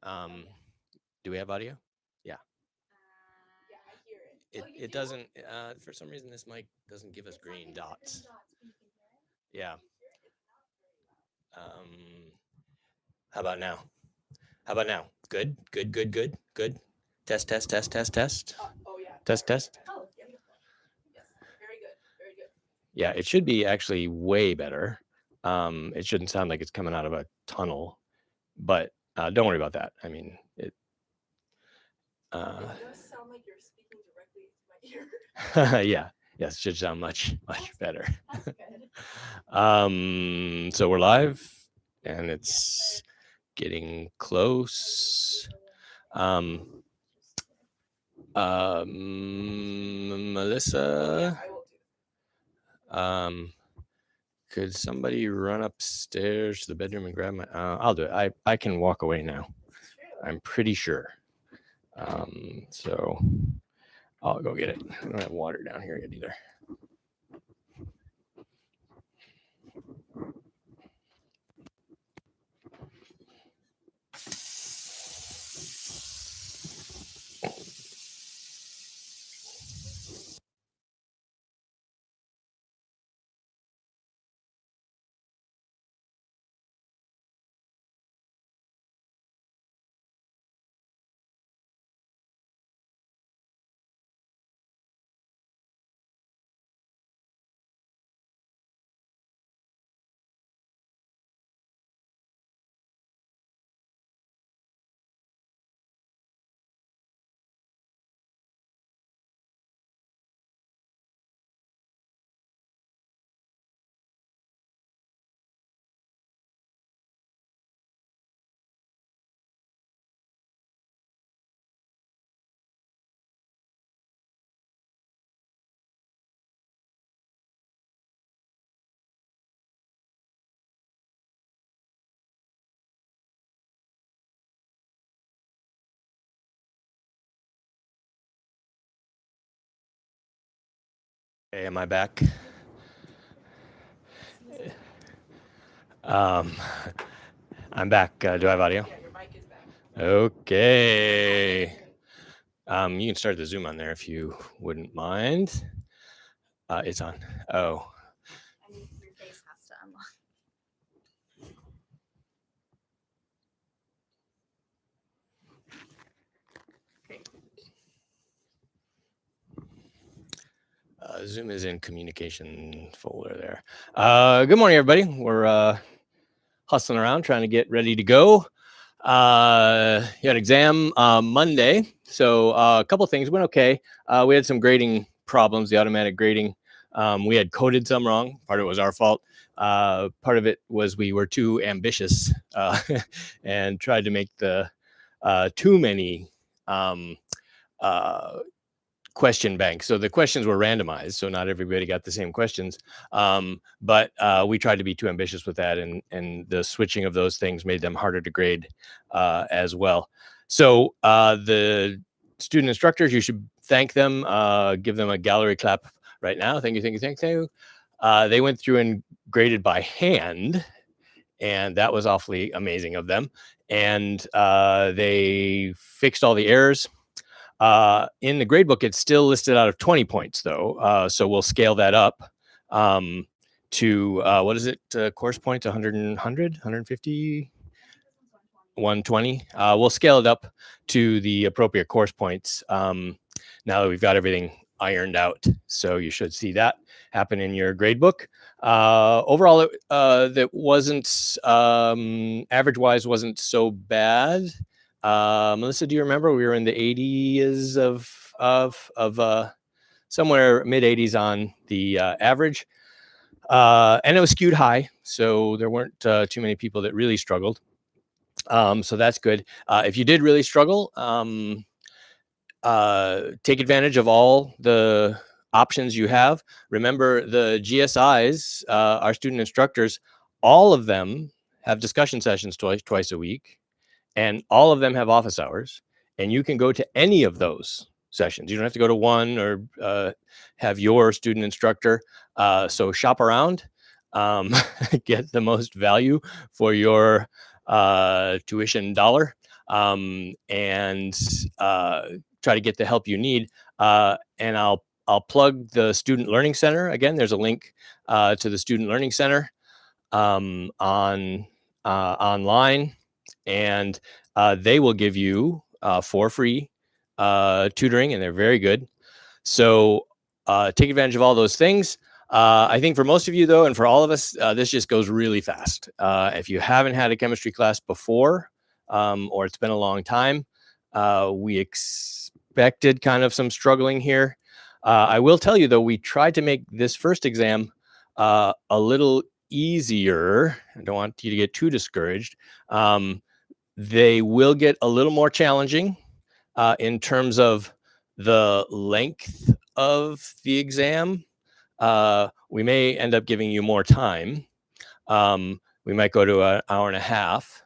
Do we have audio? Yeah. Yeah, I hear it. It doesn't, for some reason, this mic doesn't give us green dots. Yeah. How about now? How about now? Good, good, good, good, good. Test, test, test, test, test. Oh yeah. Test, test. Oh, yes. Very good. Very good. Yeah, it should be actually way better. It shouldn't sound like it's coming out of a tunnel, but don't worry about that. I mean, it. It does sound like you're speaking directly into my ear. Yeah, yes, it should sound much better. That's good. So we're live, and it's getting close. Melissa, could somebody run upstairs to the bedroom and grab my? I'll do it. I can walk away now. I'm pretty sure. So I'll go get it. I don't have water down here yet either. Hey, am I back? I'm back. Do I have audio? Yeah, your mic is back. Okay. You can start the Zoom on there if you wouldn't mind. It's on. Oh. I mean, your face has to unlock. Zoom is in communication folder there. Good morning, everybody. We're hustling around trying to get ready to go. You had an exam Monday, so a couple things went okay. We had some grading problems, the automatic grading. We had coded some wrong. Part of it was our fault. Part of it was we were too ambitious and tried to make the too many question bank. So the questions were randomized, so not everybody got the same questions. But we tried to be too ambitious with that, and the switching of those things made them harder to grade as well. So the student instructors, you should thank them, give them a gallery clap right now. Thank you, thank you, thank you. They went through and graded by hand, and that was awfully amazing of them. And they fixed all the errors. In the gradebook, it's still listed out of 20 points, though. So we'll scale that up to, what is it, course points, 100, 150? 120. We'll scale it up to the appropriate course points now that we've got everything ironed out. So you should see that happen in your gradebook. Overall, that wasn't, average-wise, wasn't so bad. Melissa, do you remember we were in the 80s of somewhere mid 80s on the average, and it was skewed high, so there weren't too many people that really struggled. So that's good. If you did really struggle, take advantage of all the options you have. Remember, the GSIs, our student instructors, all of them have discussion sessions twice a week, and all of them have office hours, and you can go to any of those sessions. You don't have to go to one or have your student instructor. So shop around, get the most value for your tuition dollar. and try to get the help you need. And I'll plug the Student Learning Center. Again, there's a link to the Student Learning Center online, and they will give you for free tutoring, and they're very good. So take advantage of all those things. I think for most of you, though, and for all of us, this just goes really fast. If you haven't had a chemistry class before, or it's been a long time, we expected kind of some struggling here. I will tell you, though, we tried to make this first exam a little easier. I don't want you to get too discouraged. They will get a little more challenging in terms of the length of the exam. We may end up giving you more time. We might go to an hour and a half,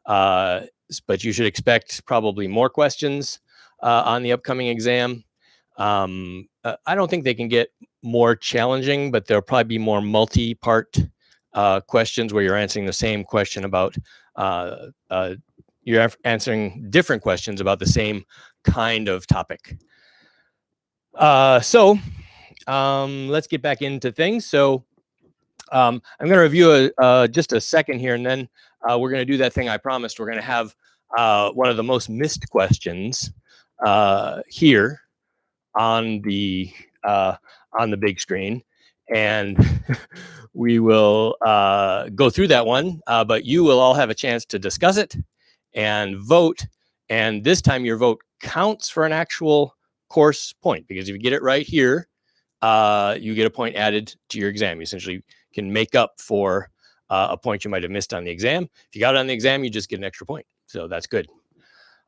but you should expect probably more questions on the upcoming exam. I don't think they can get more challenging, but there'll probably be more multi-part questions where you're answering the same question about, you're answering different questions about the same kind of topic. So let's get back into things. So I'm going to review just a second here, and then we're going to do that thing I promised. We're going to have one of the most missed questions here on the big screen, and we will go through that one. But you will all have a chance to discuss it and vote. And this time, your vote counts for an actual course point, because if you get it right here, you get a point added to your exam. You essentially can make up for a point you might have missed on the exam. If you got it on the exam, you just get an extra point. So that's good.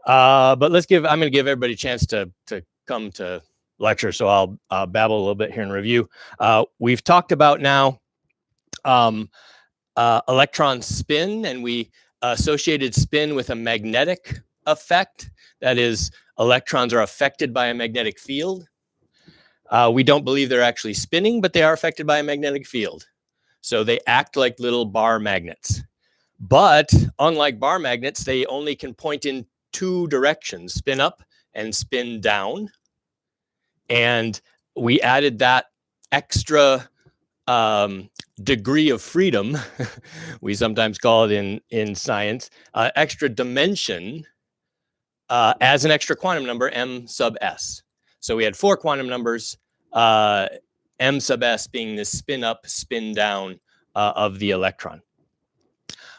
But I'm going to give everybody a chance to come to lecture. So I'll babble a little bit here in review. We've talked about now electron spin, and we associated spin with a magnetic effect. That is, electrons are affected by a magnetic field. We don't believe they're actually spinning, but they are affected by a magnetic field. So they act like little bar magnets. But unlike bar magnets, they only can point in two directions, spin up and spin down. And we added that extra degree of freedom, we sometimes call it in science, extra dimension as an extra quantum number, m sub s. So we had 4 quantum numbers, m sub s being the spin up, spin down of the electron.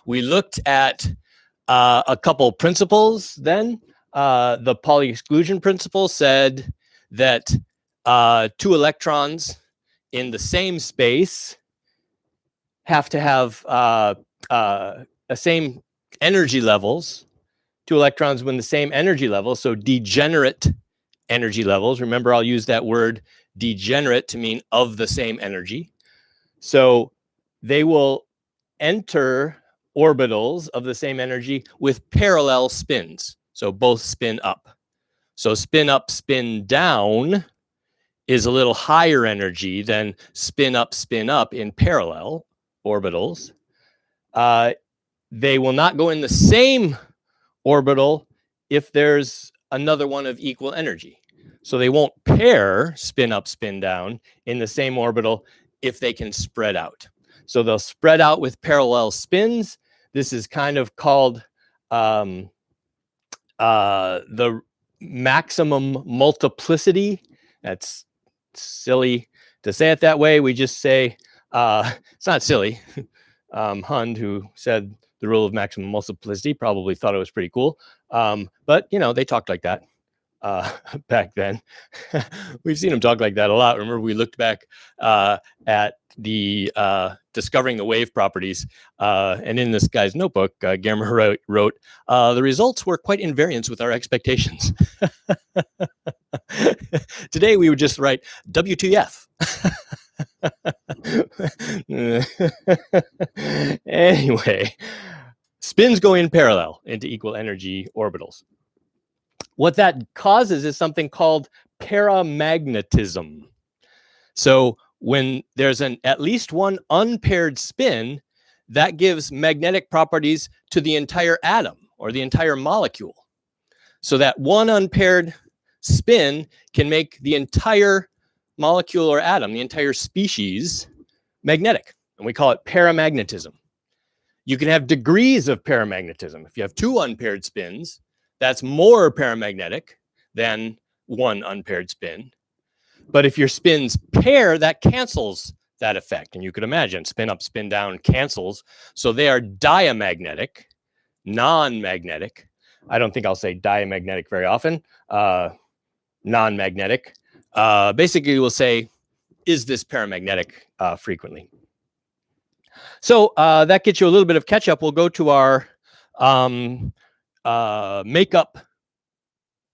We looked at a couple principles then. The Pauli exclusion principle said that 2 electrons in the same space have to have the same energy levels. 2 electrons with the same energy level, so degenerate energy levels. Remember, I'll use that word degenerate to mean of the same energy. So they will enter orbitals of the same energy with parallel spins. So both spin up. So spin up, spin down is a little higher energy than spin up in parallel orbitals. They will not go in the same orbital if there's another one of equal energy. So they won't pair spin up, spin down in the same orbital if they can spread out. So they'll spread out with parallel spins. This is kind of called the maximum multiplicity. That's silly to say it that way. We just say, it's not silly. Hund, who said the rule of maximum multiplicity, probably thought it was pretty cool. But, you know, they talked like that back then. We've seen them talk like that a lot. Remember, we looked back at the discovering the wave properties. And in this guy's notebook, Germer wrote, the results were quite in variance with our expectations. Today, we would just write WTF. Anyway, spins go in parallel into equal energy orbitals. What that causes is something called paramagnetism. So when there's at least one unpaired spin, that gives magnetic properties to the entire atom or the entire molecule. So that one unpaired spin can make the entire molecule or atom, the entire species, magnetic. And we call it paramagnetism. You can have degrees of paramagnetism. If you have two unpaired spins, that's more paramagnetic than one unpaired spin. But if your spins pair, that cancels that effect. And you could imagine spin up, spin down cancels. So they are diamagnetic, non-magnetic. I don't think I'll say diamagnetic very often. Non-magnetic. Basically, we'll say, is this paramagnetic frequently? So that gets you a little bit of catch up. We'll go to our makeup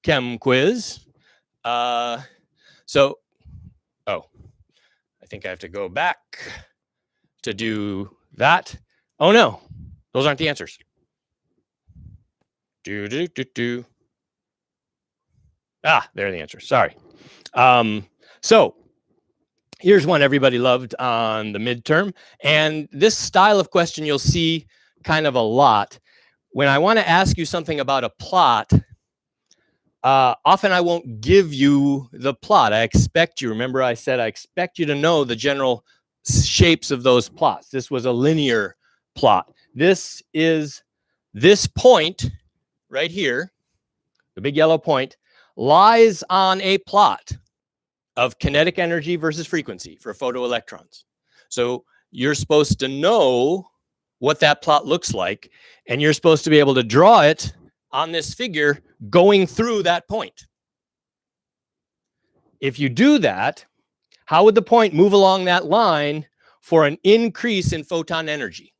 chem quiz. I think I have to go back to do that. Oh no, those aren't the answers. Ah, there are the answers. Sorry. So here's one everybody loved on the midterm. And this style of question you'll see kind of a lot. When I want to ask you something about a plot, often I won't give you the plot. I expect you, remember I said I expect you to know the general shapes of those plots. This was a linear plot. This is this point right here, the big yellow point, lies on a plot of kinetic energy versus frequency for photoelectrons. So you're supposed to know what that plot looks like, and you're supposed to be able to draw it on this figure going through that point. If you do that, how would the point move along that line for an increase in photon energy?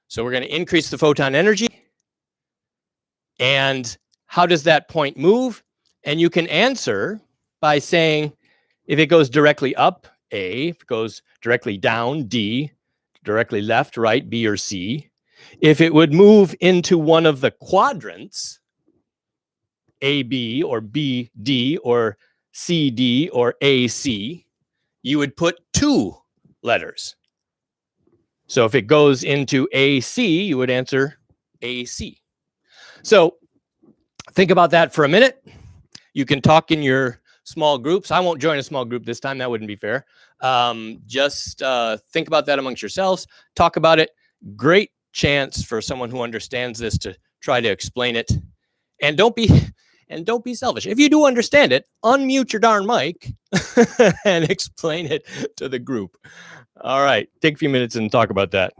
So we're going to increase the photon energy. And how does that point move? And you can answer by saying, if it goes directly up, A, if it goes directly down, D, directly left, right, B or C. If it would move into one of the quadrants, AB or BD or CD or AC, you would put two letters. So if it goes into AC, you would answer AC. So think about that for a minute. You can talk in your small groups. I won't join a small group this time. That wouldn't be fair. Just think about that amongst yourselves. Talk about it. Great chance for someone who understands this to try to explain it. And don't be selfish. If you do understand it, unmute your darn mic and explain it to the group. All right. Take a few minutes and talk about that.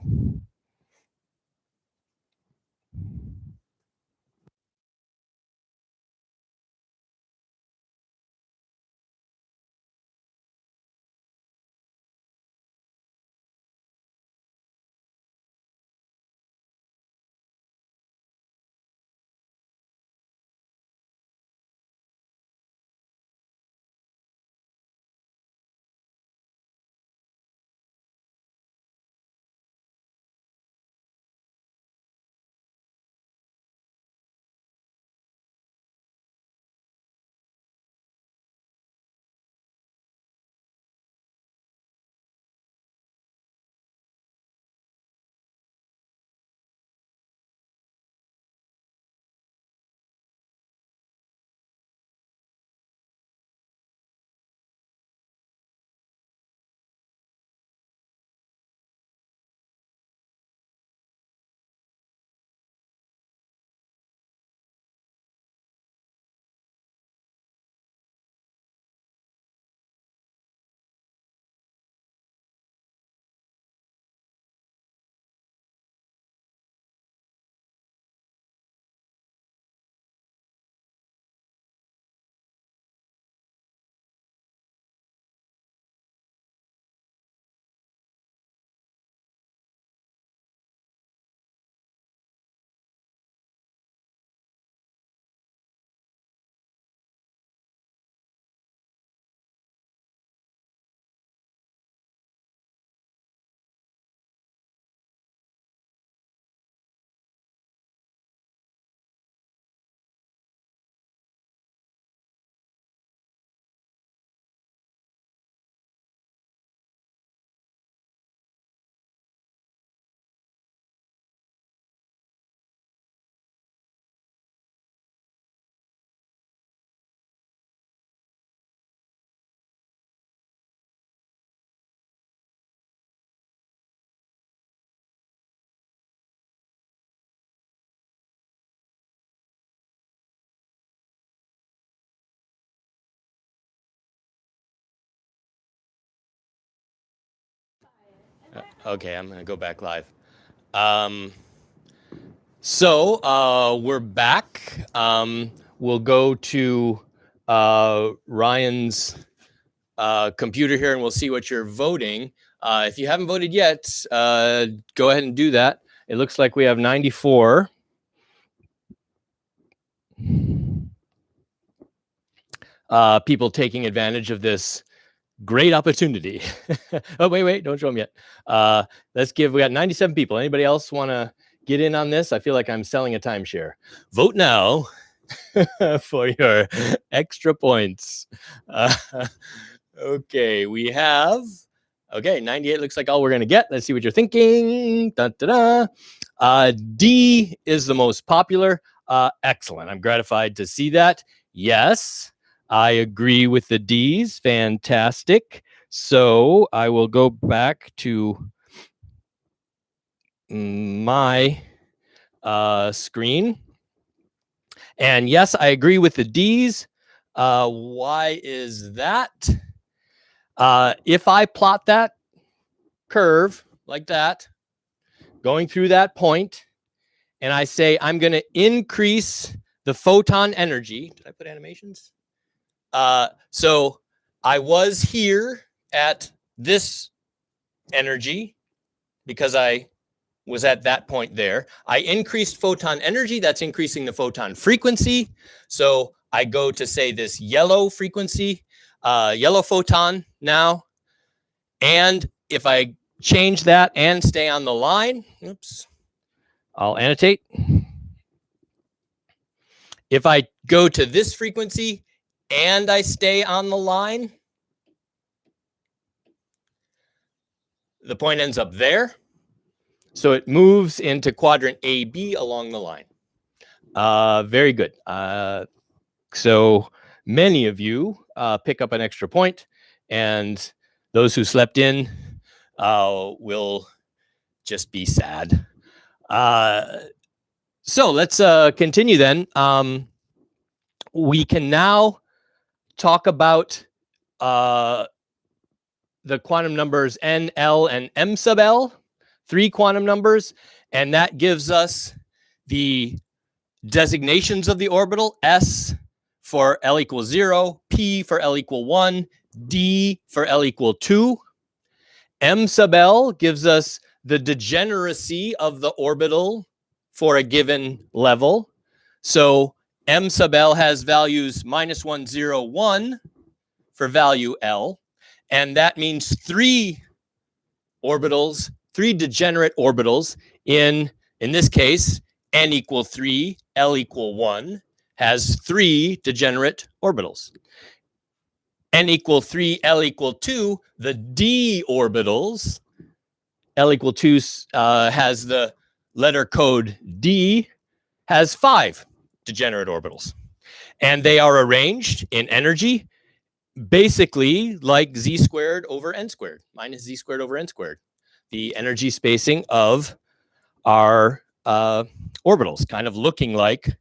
Okay, I'm going to go back live. So we're back. We'll go to Ryan's computer here and we'll see what you're voting. If you haven't voted yet, go ahead and do that. It looks like we have 94. People taking advantage of this great opportunity. Oh, wait, don't show them yet. We got 97 people. Anybody else want to get in on this? I feel like I'm selling a timeshare. Vote now for your extra points. Okay, we have, 98 looks like all we're going to get. Let's see what you're thinking. D is the most popular. Excellent. I'm gratified to see that. Yes, I agree with the D's. Fantastic. So I will go back to my screen. And yes, I agree with the D's. Why is that? If I plot that curve like that, going through that point, and I say I'm going to increase the photon energy. Did I put animations? So I was here at this energy because I was at that point there. I increased photon energy. That's increasing the photon frequency. So I go to say this yellow frequency, yellow photon now. And if I change that and stay on the line, oops, I'll annotate. If I go to this frequency and I stay on the line, the point ends up there. So it moves into quadrant AB along the line. Very good. So many of you pick up an extra point, and those who slept in will just be sad. So let's continue then. We can now talk about the quantum numbers N, L, and M sub L, 3 quantum numbers, and that gives us the designations of the orbital, S for L equals 0, P for L equal 1, D for L equal 2. M sub L gives us the degeneracy of the orbital for a given level. So M sub L has values -1, 0, 1 for value L. And that means 3 orbitals, 3 degenerate orbitals in this case, N equal 3, L equal 1, has 3 degenerate orbitals. N equal 3, L equal 2, the D orbitals, L equal 2 has the letter code D, has 5 degenerate orbitals. And they are arranged in energy basically like z squared over n squared, minus z squared over n squared. The energy spacing of our orbitals, kind of looking like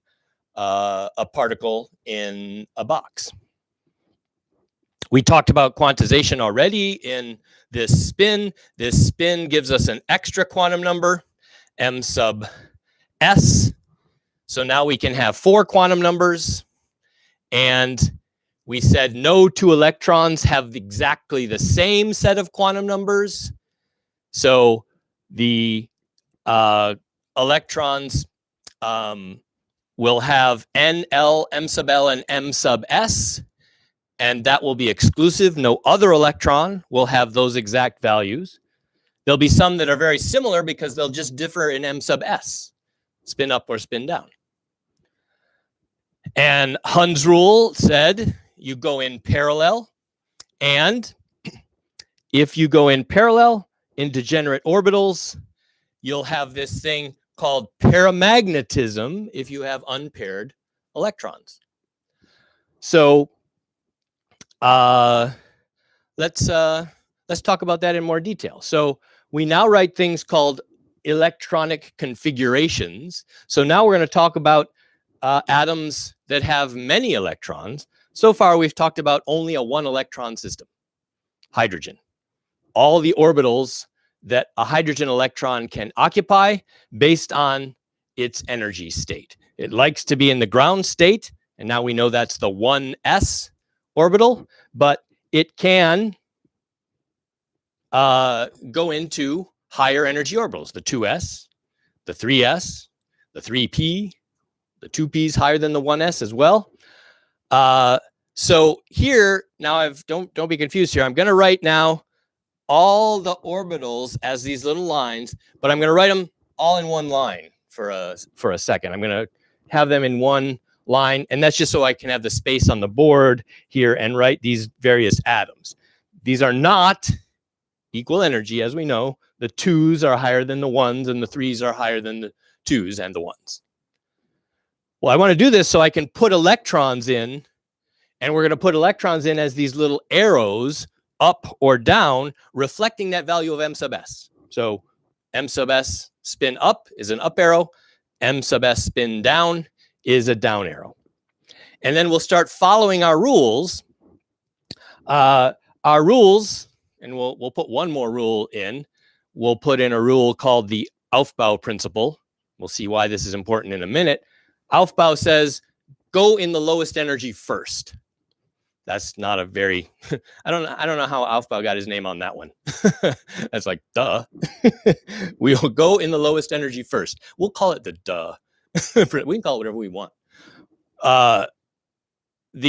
a particle in a box. We talked about quantization already in this spin. This spin gives us an extra quantum number, m sub s. So now we can have 4 quantum numbers. And we said no 2 electrons have exactly the same set of quantum numbers. So the electrons will have N, L, M sub L, and M sub S. And that will be exclusive. No other electron will have those exact values. There'll be some that are very similar because they'll just differ in M sub S, spin up or spin down. And Hund's rule said you go in parallel. And if you go in parallel in degenerate orbitals, you'll have this thing called paramagnetism if you have unpaired electrons. So let's talk about that in more detail. So we now write things called electronic configurations. So now we're going to talk about atoms that have many electrons. So far, we've talked about only a 1 electron system, hydrogen. All the orbitals that a hydrogen electron can occupy based on its energy state. It likes to be in the ground state, and now we know that's the 1s orbital, but it can go into higher energy orbitals, the 2s, the 3s, the 3p, the 2p is higher than the 1s as well. So here, now don't be confused here. I'm going to write now all the orbitals as these little lines, but I'm going to write them all in one line for a second. I'm going to have them in one line, and that's just so I can have the space on the board here and write these various atoms. These are not equal energy, as we know. The 2s are higher than the 1s, and the 3s are higher than the 2s and the 1s. Well, I want to do this so I can put electrons in, and we're going to put electrons in as these little arrows up or down, reflecting that value of m sub s. So m sub s spin up is an up arrow, m sub s spin down is a down arrow. And then we'll start following our rules. And we'll put one more rule in. We'll put in a rule called the Aufbau principle. We'll see why this is important in a minute. Aufbau says, go in the lowest energy first. That's not a very, I don't know how Aufbau got his name on that one. That's like, duh. We'll go in the lowest energy first. We'll call it the duh. We can call it whatever we want. The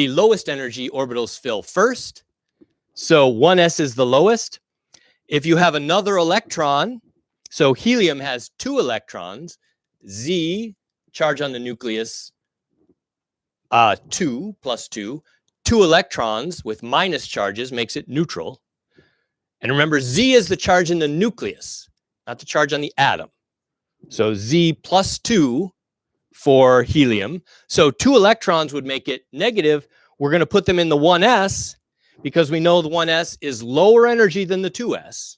lowest energy orbitals fill first. So 1s is the lowest. If you have another electron, so helium has 2 electrons, Z, charge on the nucleus, 2 plus 2. 2 electrons with minus charges makes it neutral. And remember, Z is the charge in the nucleus, not the charge on the atom. So Z plus 2 for helium. So 2 electrons would make it negative. We're going to put them in the 1s because we know the 1s is lower energy than the 2s.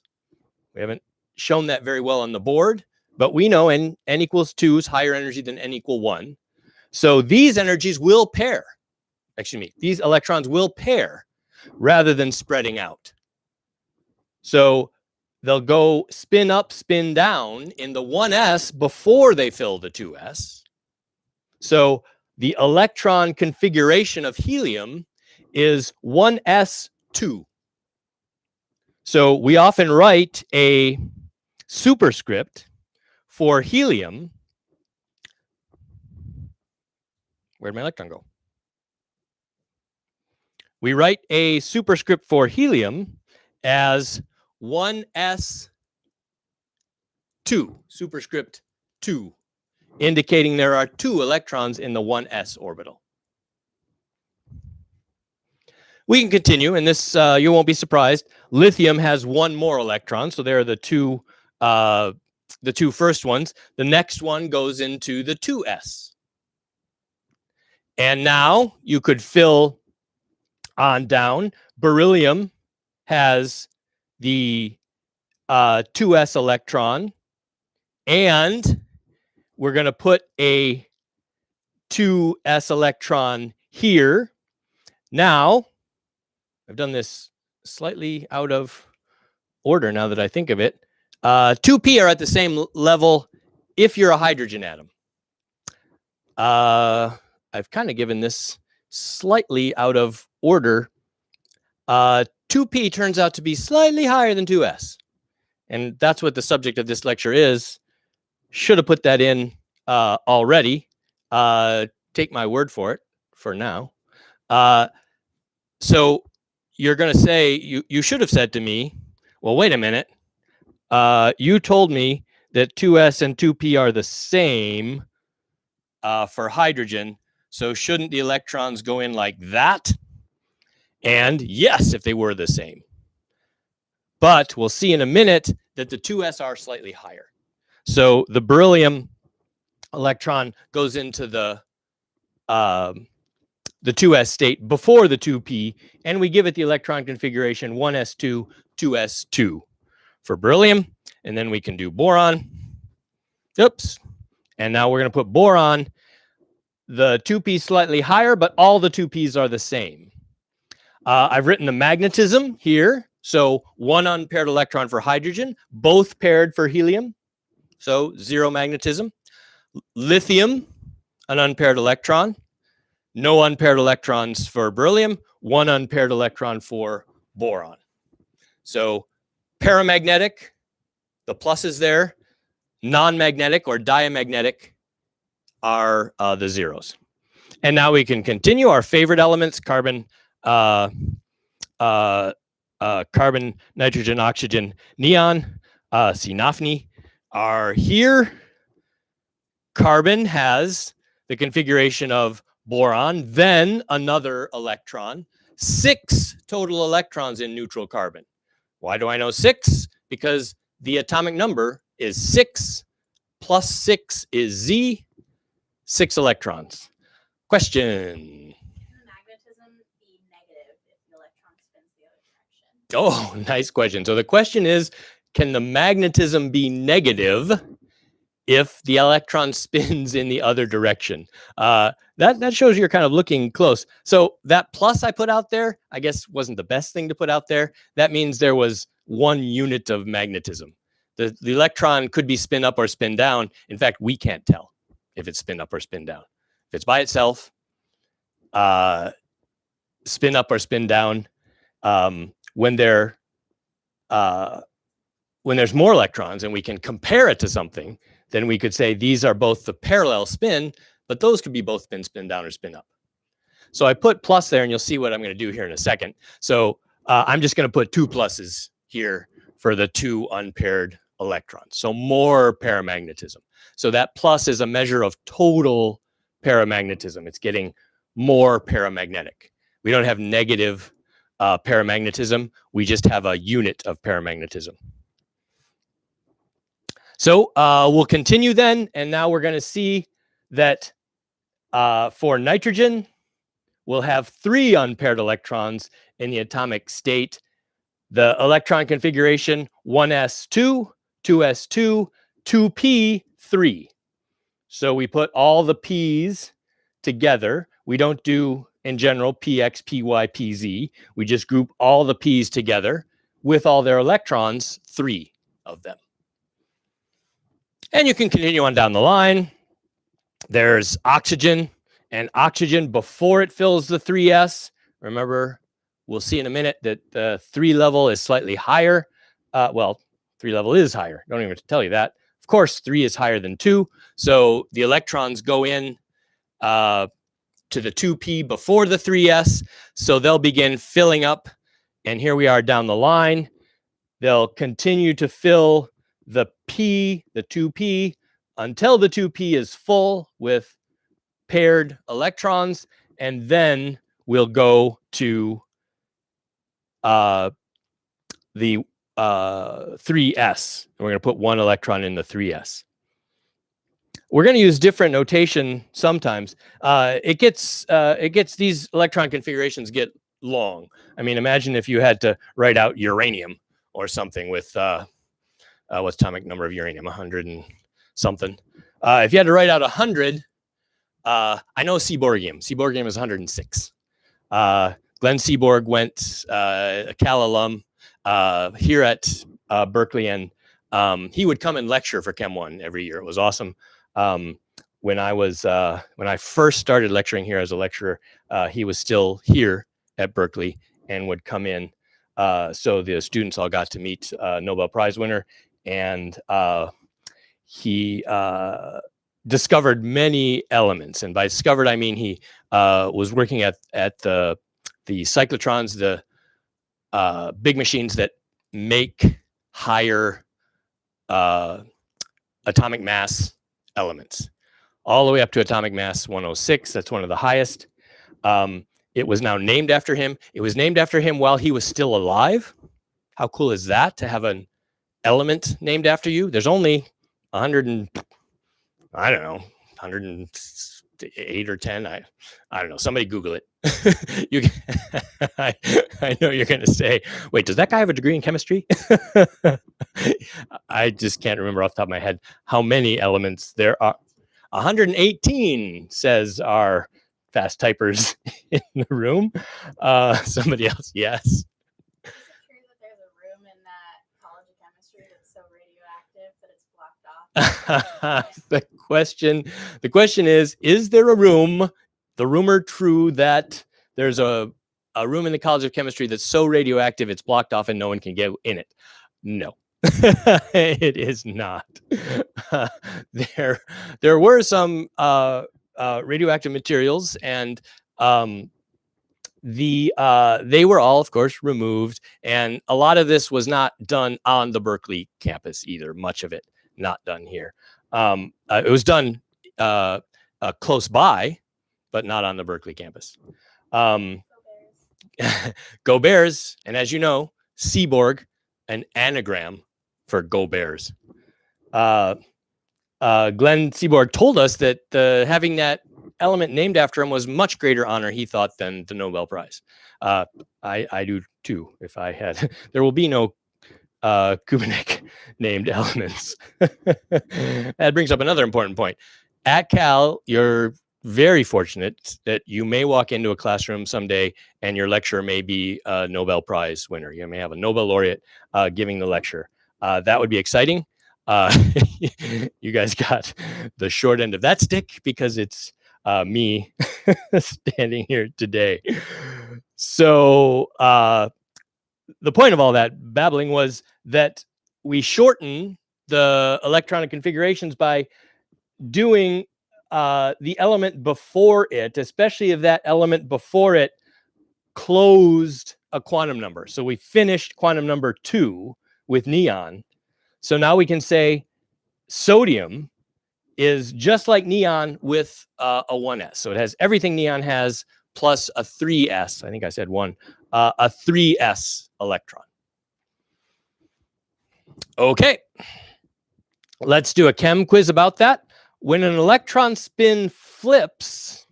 We haven't shown that very well on the board, but we know n equals 2 is higher energy than n equal 1. So these energies will pair. Excuse me, these electrons will pair rather than spreading out. So they'll go spin up, spin down in the 1s before they fill the 2s. So the electron configuration of helium is 1s2. So we often write a superscript for helium. Where'd my electron go? We write a superscript for helium as 1s2, superscript 2, indicating there are 2 electrons in the 1s orbital. We can continue, and this, you won't be surprised. Lithium has 1 more electron, so there are the two first ones. The next one goes into the 2s. And now you could fill on down. Beryllium has the 2s electron, and we're going to put a 2s electron here. Now, I've done this slightly out of order now that I think of it. 2p are at the same level if you're a hydrogen atom. I've kind of given this slightly out of order. 2p turns out to be slightly higher than 2s. And that's what the subject of this lecture is. Should have put that in already. Take my word for it for now. So you're going to say, you should have said to me, well, wait a minute. You told me that 2s and 2p are the same for hydrogen. So shouldn't the electrons go in like that? And yes, if they were the same. But we'll see in a minute that the 2s are slightly higher. So the beryllium electron goes into the 2s state before the 2p, and we give it the electron configuration 1s2, 2s2 for beryllium. And then we can do boron. Oops. And now we're going to put boron. The 2p slightly higher, but all the 2p's are the same. I've written the magnetism here. So 1 unpaired electron for hydrogen, both paired for helium. So 0 magnetism. Lithium, an unpaired electron. No unpaired electrons for beryllium. 1 unpaired electron for boron. So paramagnetic, the plus is there. Non-magnetic or diamagnetic are the zeros. And now we can continue our favorite elements, carbon, carbon, nitrogen, oxygen, neon, CNOFNI are here. Carbon has the configuration of boron, then another electron, 6 total electrons in neutral carbon. Why do I know 6? Because the atomic number is 6 plus 6 is Z, 6 electrons. Question. Can the magnetism be negative if the electron spins the other direction? Oh, nice question. So the question is, can the magnetism be negative if the electron spins in the other direction? That shows you're kind of looking close. So that plus I put out there, I guess wasn't the best thing to put out there. That means there was 1 unit of magnetism. The electron could be spin up or spin down. In fact, we can't tell if it's spin up or spin down. If it's by itself, spin up or spin down. When there's more electrons and we can compare it to something, then we could say these are both the parallel spin, but those could be both spin down or spin up. So I put plus there, and you'll see what I'm going to do here in a second. So I'm just going to put 2 pluses here for the 2 unpaired electrons. So more paramagnetism. So that plus is a measure of total paramagnetism. It's getting more paramagnetic. We don't have negative paramagnetism. We just have a unit of paramagnetism. So we'll continue then, and now we're going to see that for nitrogen, we'll have 3 unpaired electrons in the atomic state. The electron configuration, 1s2, 2s2, 2p3. So we put all the p's together. We don't do, in general, px, py, pz. We just group all the p's together with all their electrons, 3 of them. And you can continue on down the line. There's oxygen, and oxygen before it fills the 3s. Remember, we'll see in a minute that the 3 level is slightly higher. Well, 3 level is higher. Don't even have to tell you that. Of course, 3 is higher than 2. So the electrons go in to the 2p before the 3s. So they'll begin filling up. And here we are down the line. They'll continue to fill the p, the 2p, until the 2p is full with paired electrons. And then we'll go to the 3s. And we're going to put 1 electron in the 3s. We're going to use different notation sometimes. It gets these electron configurations get long. I mean, imagine if you had to write out uranium or something with what's atomic number of uranium, 100 and something. If you had to write out 100, I know seaborgium. Seaborgium is 106. Glenn Seaborg went a Cal alum here at Berkeley, and he would come and lecture for Chem 1 every year. It was awesome. When I first started lecturing here as a lecturer, he was still here at Berkeley and would come in. So the students all got to meet Nobel Prize winner, and he discovered many elements. And by discovered, I mean he was working at the cyclotrons, the big machines that make higher atomic mass elements, all the way up to atomic mass 106. That's one of the highest. It was now named after him. It was named after him while he was still alive. How cool is that, to have an element named after you? There's only 108 or 10. I don't know. Somebody Google it. I know you're going to say, wait, does that guy have a degree in chemistry? I just can't remember off the top of my head how many elements there are. 118, says our fast typers in the room. Somebody else, yes. Is it true that there's chemistry that's so radioactive that it's blocked off? The question is there a room, the rumor true that there's a room in the College of Chemistry that's so radioactive it's blocked off and no one can get in it? No. It is not. There were some radioactive materials, and they were all, of course, removed, and a lot of this was not done on the Berkeley campus either. Much of it not done here. It was done close by, but not on the Berkeley campus. Go Bears, and as you know, Seaborg, an anagram for Go Bears. Glenn Seaborg told us that having that element named after him was much greater honor, he thought, than the Nobel Prize. I do too. If I had, there will be no Kubinec named elements. That brings up another important point. At Cal, you're very fortunate that you may walk into a classroom someday and your lecturer may be a Nobel Prize winner. You may have a Nobel laureate giving the lecture. That would be exciting. You guys got the short end of that stick because it's me standing here today. So the point of all that babbling was that we shorten the electronic configurations by doing the element before it, especially if that element before it closed a quantum number. So we finished quantum number 2 with neon. So now we can say sodium is just like neon with a 1s. So it has everything neon has plus a 3s. I think I said 1. A 3s electron. Okay. Let's do a chem quiz about that. When an electron spin flips,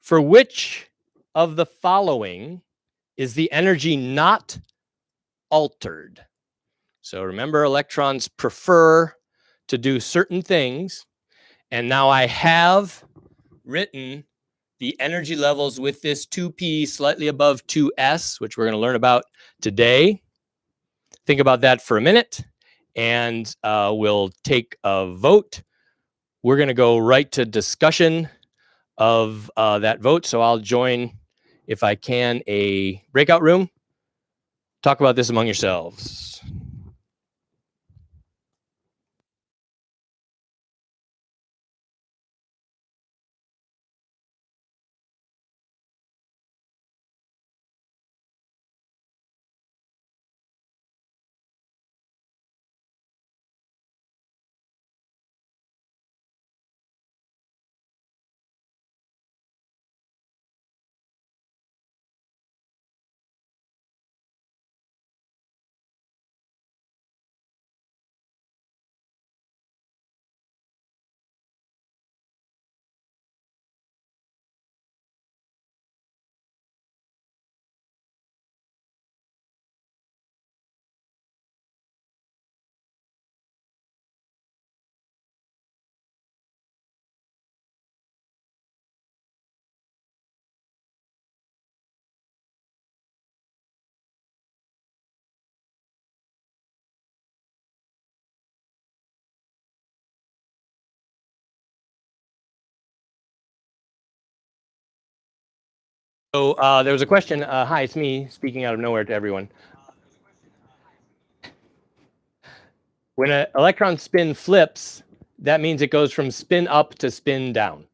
for which of the following is the energy not altered? So remember, electrons prefer to do certain things. And now I have written the energy levels with this 2p slightly above 2s, which we're going to learn about today. Think about that for a minute, and we'll take a vote. We're going to go right to discussion of that vote. So I'll join, if I can, a breakout room. Talk about this among yourselves. So there was a question. Hi, it's me speaking out of nowhere to everyone. When an electron spin flips, that means it goes from spin up to spin down.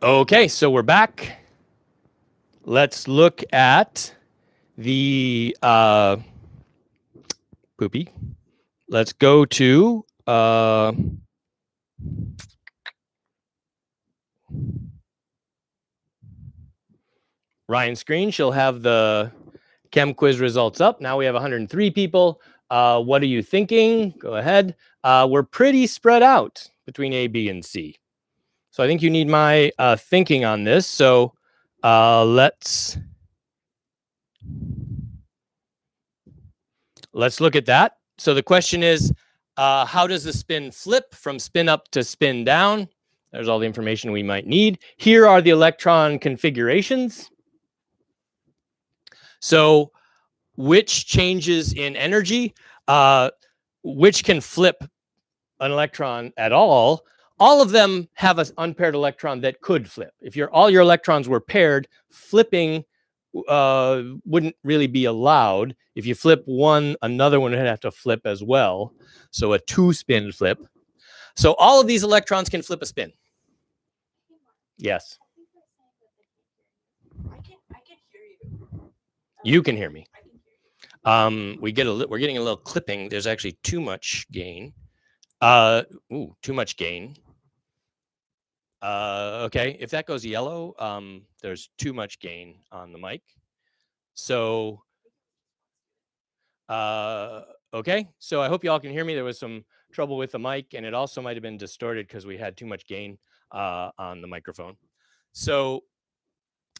Okay, so we're back. Let's look at the poopy. Let's go to Ryan's screen. She'll have the chem quiz results up. Now we have 103 people. What are you thinking? Go ahead. We're pretty spread out between A, B, and C. So I think you need my thinking on this. So let's look at that. So the question is, how does the spin flip from spin up to spin down? There's all the information we might need. Here are the electron configurations. So which changes in energy, which can flip an electron at all of them have an unpaired electron that could flip. If all your electrons were paired, flipping wouldn't really be allowed. If you flip one, another one would have to flip as well. So a 2-spin flip. So all of these electrons can flip a spin. Yes. I can hear you. You can hear me. I can hear you. We're getting a little clipping. There's actually too much gain. Too much gain. Okay, if that goes yellow, there's too much gain on the mic. So, okay, so I hope you all can hear me. There was some trouble with the mic, and it also might have been distorted because we had too much gain on the microphone. So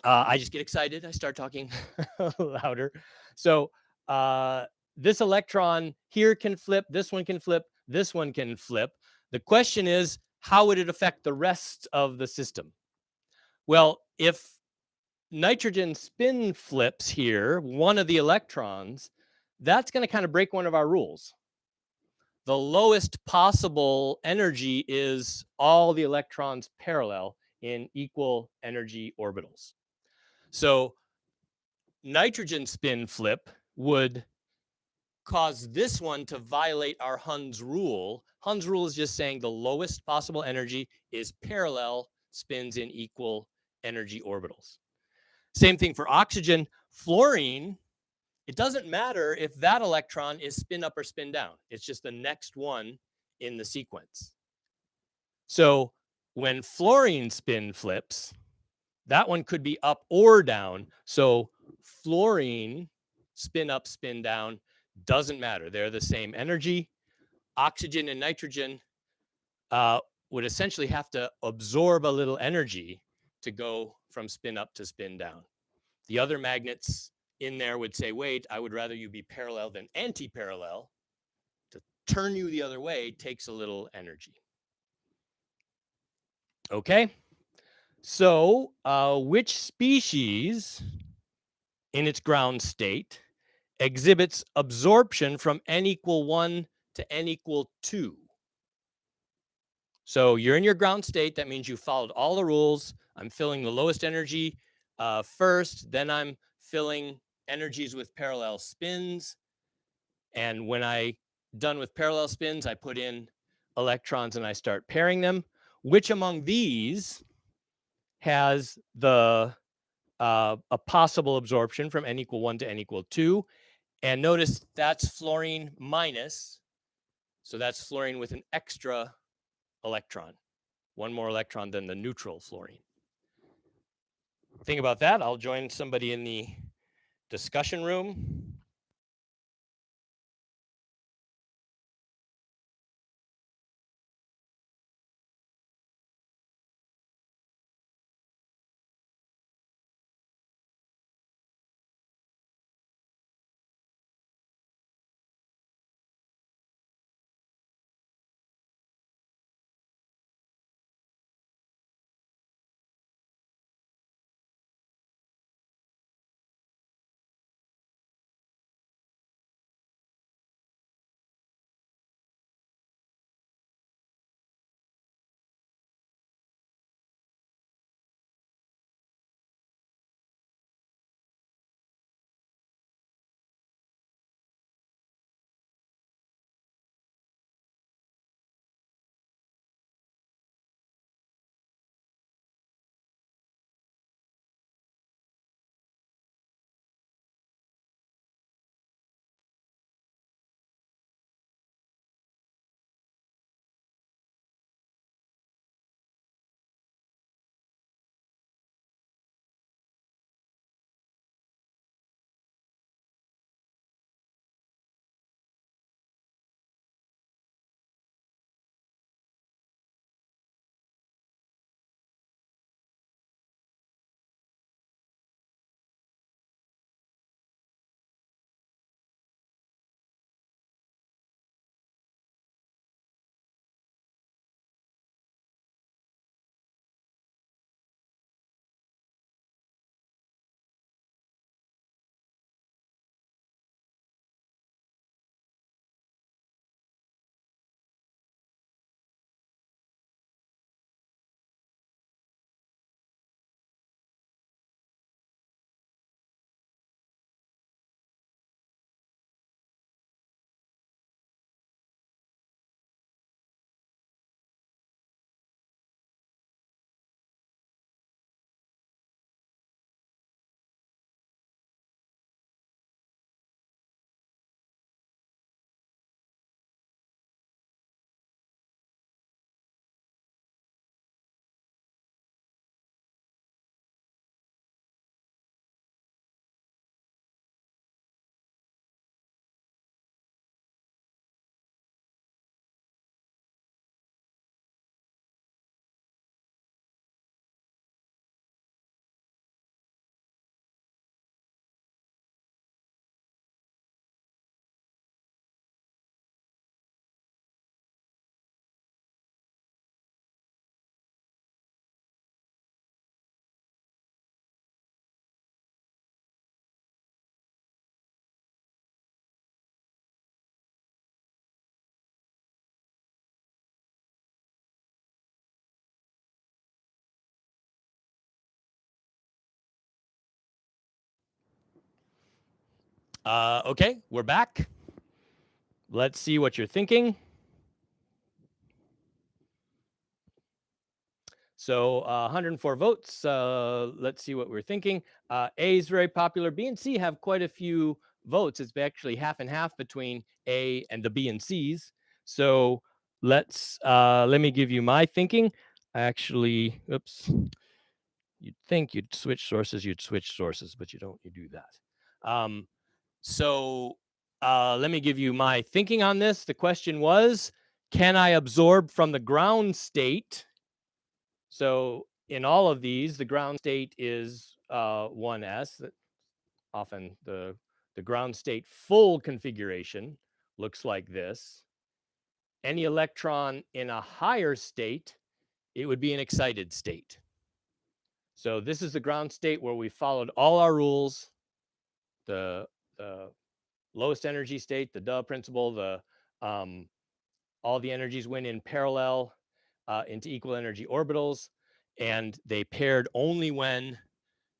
I just get excited. I start talking louder. So this electron here can flip. This one can flip. This one can flip. The question is, how would it affect the rest of the system? Well, if nitrogen spin flips here, one of the electrons, that's going to kind of break one of our rules. The lowest possible energy is all the electrons parallel in equal energy orbitals. So nitrogen spin flip would cause this one to violate our Hund's rule. Hund's rule is just saying the lowest possible energy is parallel spins in equal energy orbitals. Same thing for oxygen. Fluorine, it doesn't matter if that electron is spin up or spin down. It's just the next one in the sequence. So when fluorine spin flips, that one could be up or down. So fluorine spin up, spin down, doesn't matter. They're the same energy. Oxygen and nitrogen would essentially have to absorb a little energy to go from spin up to spin down. The other magnets in there would say, wait, I would rather you be parallel than anti-parallel. To turn you the other way takes a little energy. Okay, so which species in its ground state exhibits absorption from n equal 1 to n equal 2? So you're in your ground state. That means you followed all the rules. I'm filling the lowest energy first. Then I'm filling energies with parallel spins. And when I'm done with parallel spins, I put in electrons and I start pairing them. Which among these has the a possible absorption from n equal 1 to n equal 2? And notice that's fluorine minus. So that's fluorine with an extra electron, one more electron than the neutral fluorine. Think about that. I'll join somebody in the discussion room. Okay, we're back. Let's see what you're thinking. So 104 votes. Let's see what we're thinking. A is very popular. B and C have quite a few votes. It's actually half and half between A and the B and C's. So let me give you my thinking. Actually, oops. You'd think you'd switch sources, but you don't. You do that. So let me give you my thinking on this. The question was, can I absorb from the ground state? So in all of these, the ground state is 1s. Often the ground state full configuration looks like this. Any electron in a higher state, it would be an excited state. So this is the ground state where we followed all our rules. The lowest energy state, the Duh principle, all the energies went in parallel into equal energy orbitals, and they paired only when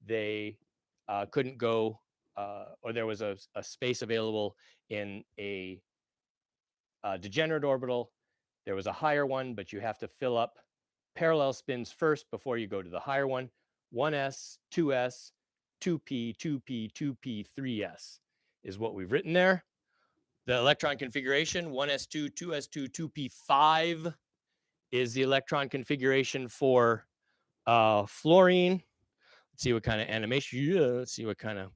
they couldn't go, or there was a space available in a degenerate orbital. There was a higher one, but you have to fill up parallel spins first before you go to the higher one. 1s, 2s, 2p, 2p, 2p, 3s is what we've written there. The electron configuration, 1s2, 2s2, 2p5 is the electron configuration for fluorine. Let's see what kind of animation. Yeah, let's see what kind of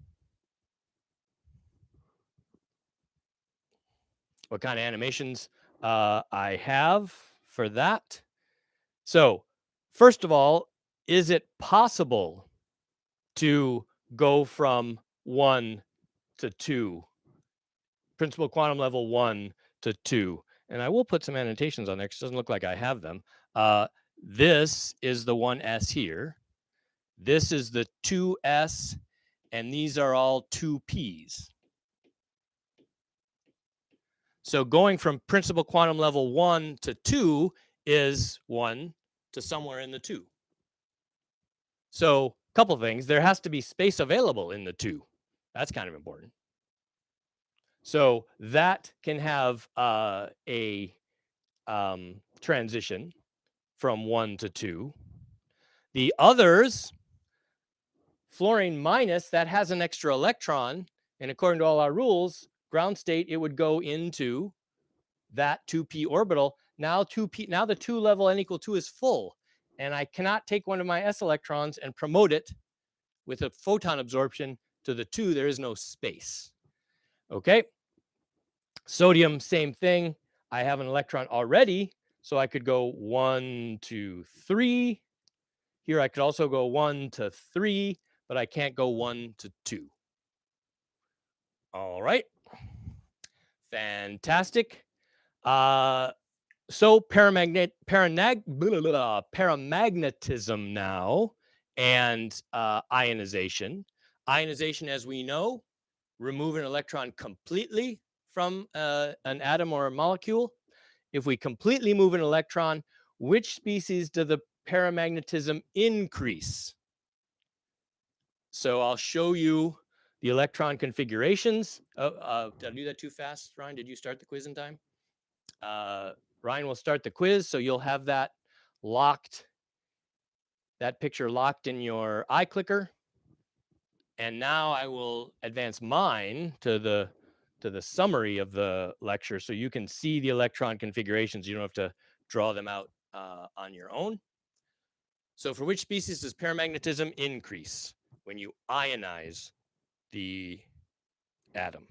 animations I have for that. So first of all, is it possible to go from 1 to 2, principal quantum level 1 to 2? And I will put some annotations on there because it doesn't look like I have them. This is the 1s here. This is the 2s, and these are all 2p's. So going from principal quantum level 1 to 2 is 1 to somewhere in the 2. So a couple things. There has to be space available in the 2. That's kind of important. So that can have a transition from 1 to 2. The others, fluorine minus, that has an extra electron. And according to all our rules, ground state, it would go into that 2p orbital. Now the 2 level n equal 2 is full. And I cannot take one of my s electrons and promote it with a photon absorption to the 2. There is no space. Okay. Sodium, same thing. I have an electron already, so I could go 1 to 3. Here I could also go 1 to 3, but I can't go 1 to 2. All right. Fantastic. So paramagnetism now and ionization. Ionization, as we know, remove an electron completely from an atom or a molecule. If we completely move an electron, which species does the paramagnetism increase? So I'll show you the electron configurations. Did I do that too fast, Ryan? Did you start the quiz in time? Ryan will start the quiz, so you'll have that locked, that picture locked in your iClicker. And now I will advance mine to the summary of the lecture so you can see the electron configurations. You don't have to draw them out on your own. So for which species does paramagnetism increase when you ionize the atom?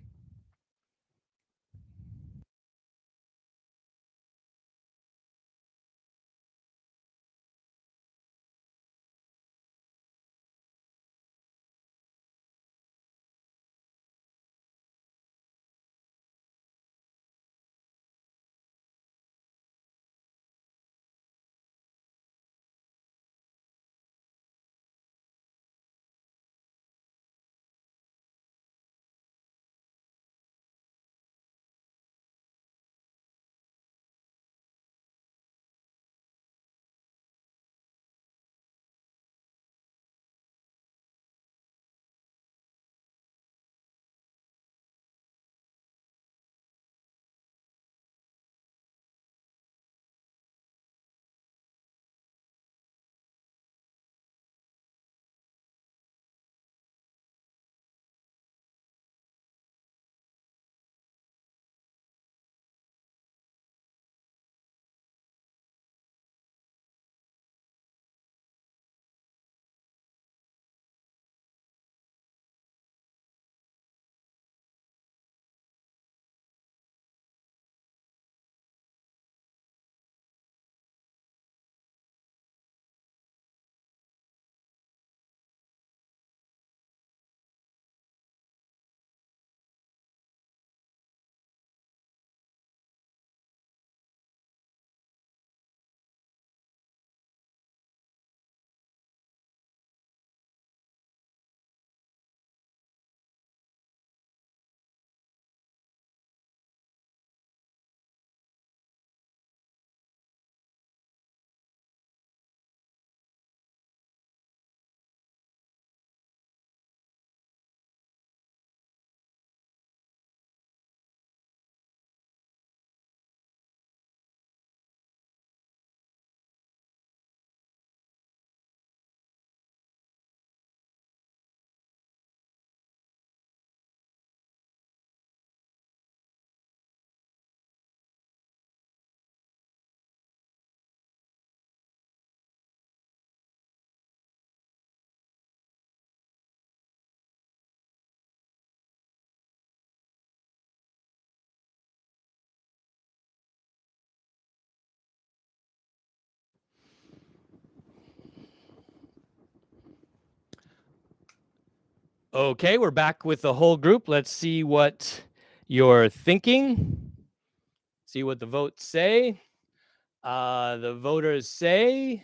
Okay, we're back with the whole group. Let's see what you're thinking. See what the votes say. The voters say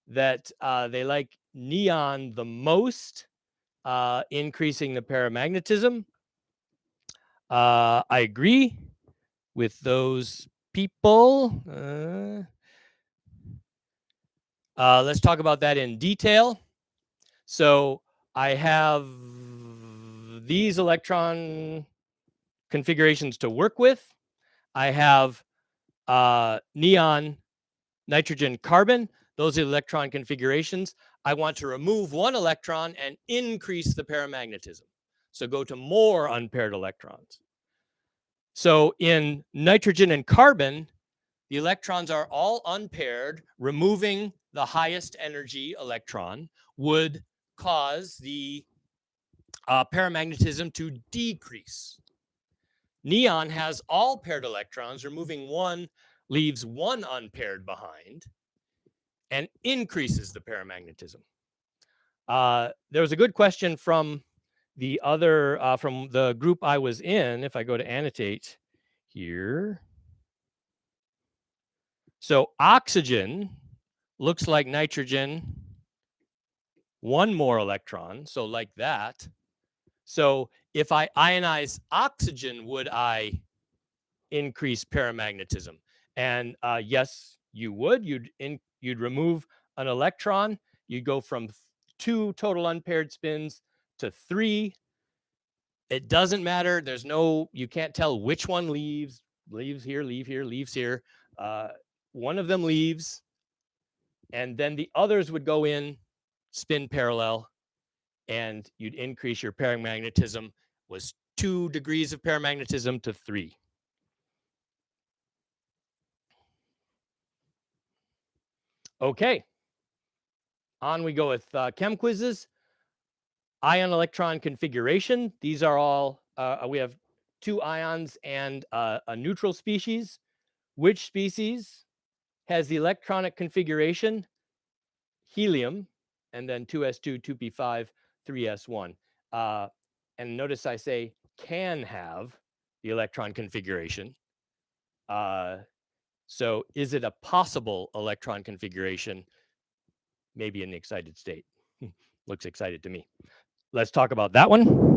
that they like neon the most, increasing the paramagnetism. I agree with those people. Let's talk about that in detail. So I have these electron configurations to work with. I have neon, nitrogen, carbon. Those are electron configurations. I want to remove one electron and increase the paramagnetism. So go to more unpaired electrons. So in nitrogen and carbon, the electrons are all unpaired. Removing the highest energy electron would cause the paramagnetism to decrease. Neon has all paired electrons. Removing one leaves one unpaired behind and increases the paramagnetism. There was a good question from the other, from the group I was in. If I go to annotate here. So oxygen looks like nitrogen, one more electron, so like that. So if I ionize oxygen, would I increase paramagnetism? And yes, you would. You'd remove an electron. You'd go from 2 total unpaired spins to 3. It doesn't matter. There's no, you can't tell which one leaves here, leaves here. One of them leaves, and then the others would go in, spin parallel, and you'd increase your paramagnetism. Was 2 degrees of paramagnetism to 3. Okay, on we go with chem quizzes. Ion electron configuration. These are all, we have 2 ions and a neutral species. Which species has the electronic configuration? Helium, and then 2s2, 2p5, 3s1. And notice I say can have the electron configuration. So is it a possible electron configuration? Maybe in the excited state. Looks excited to me. Let's talk about that one.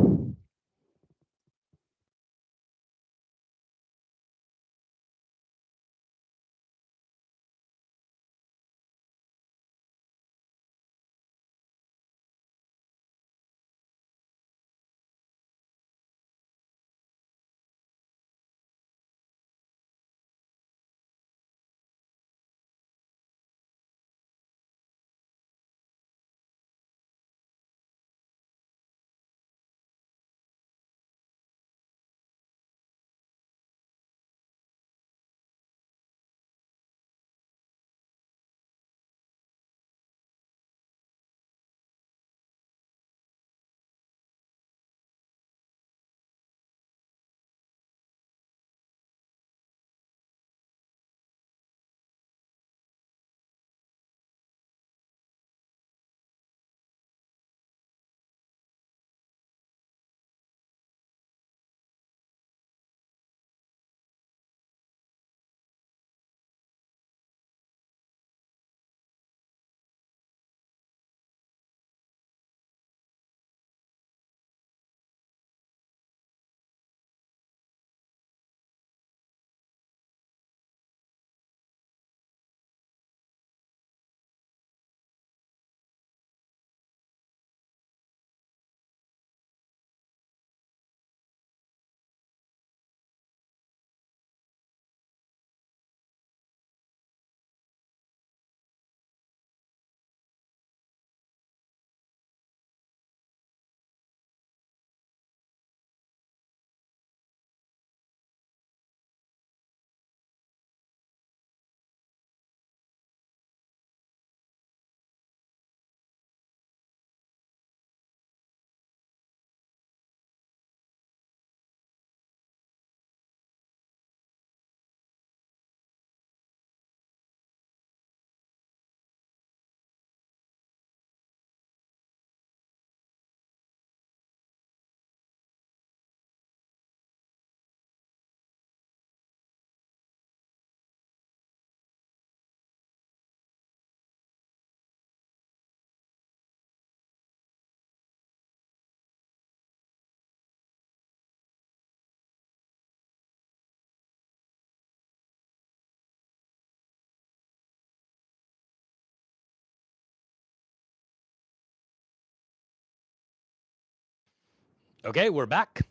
Okay, we're back.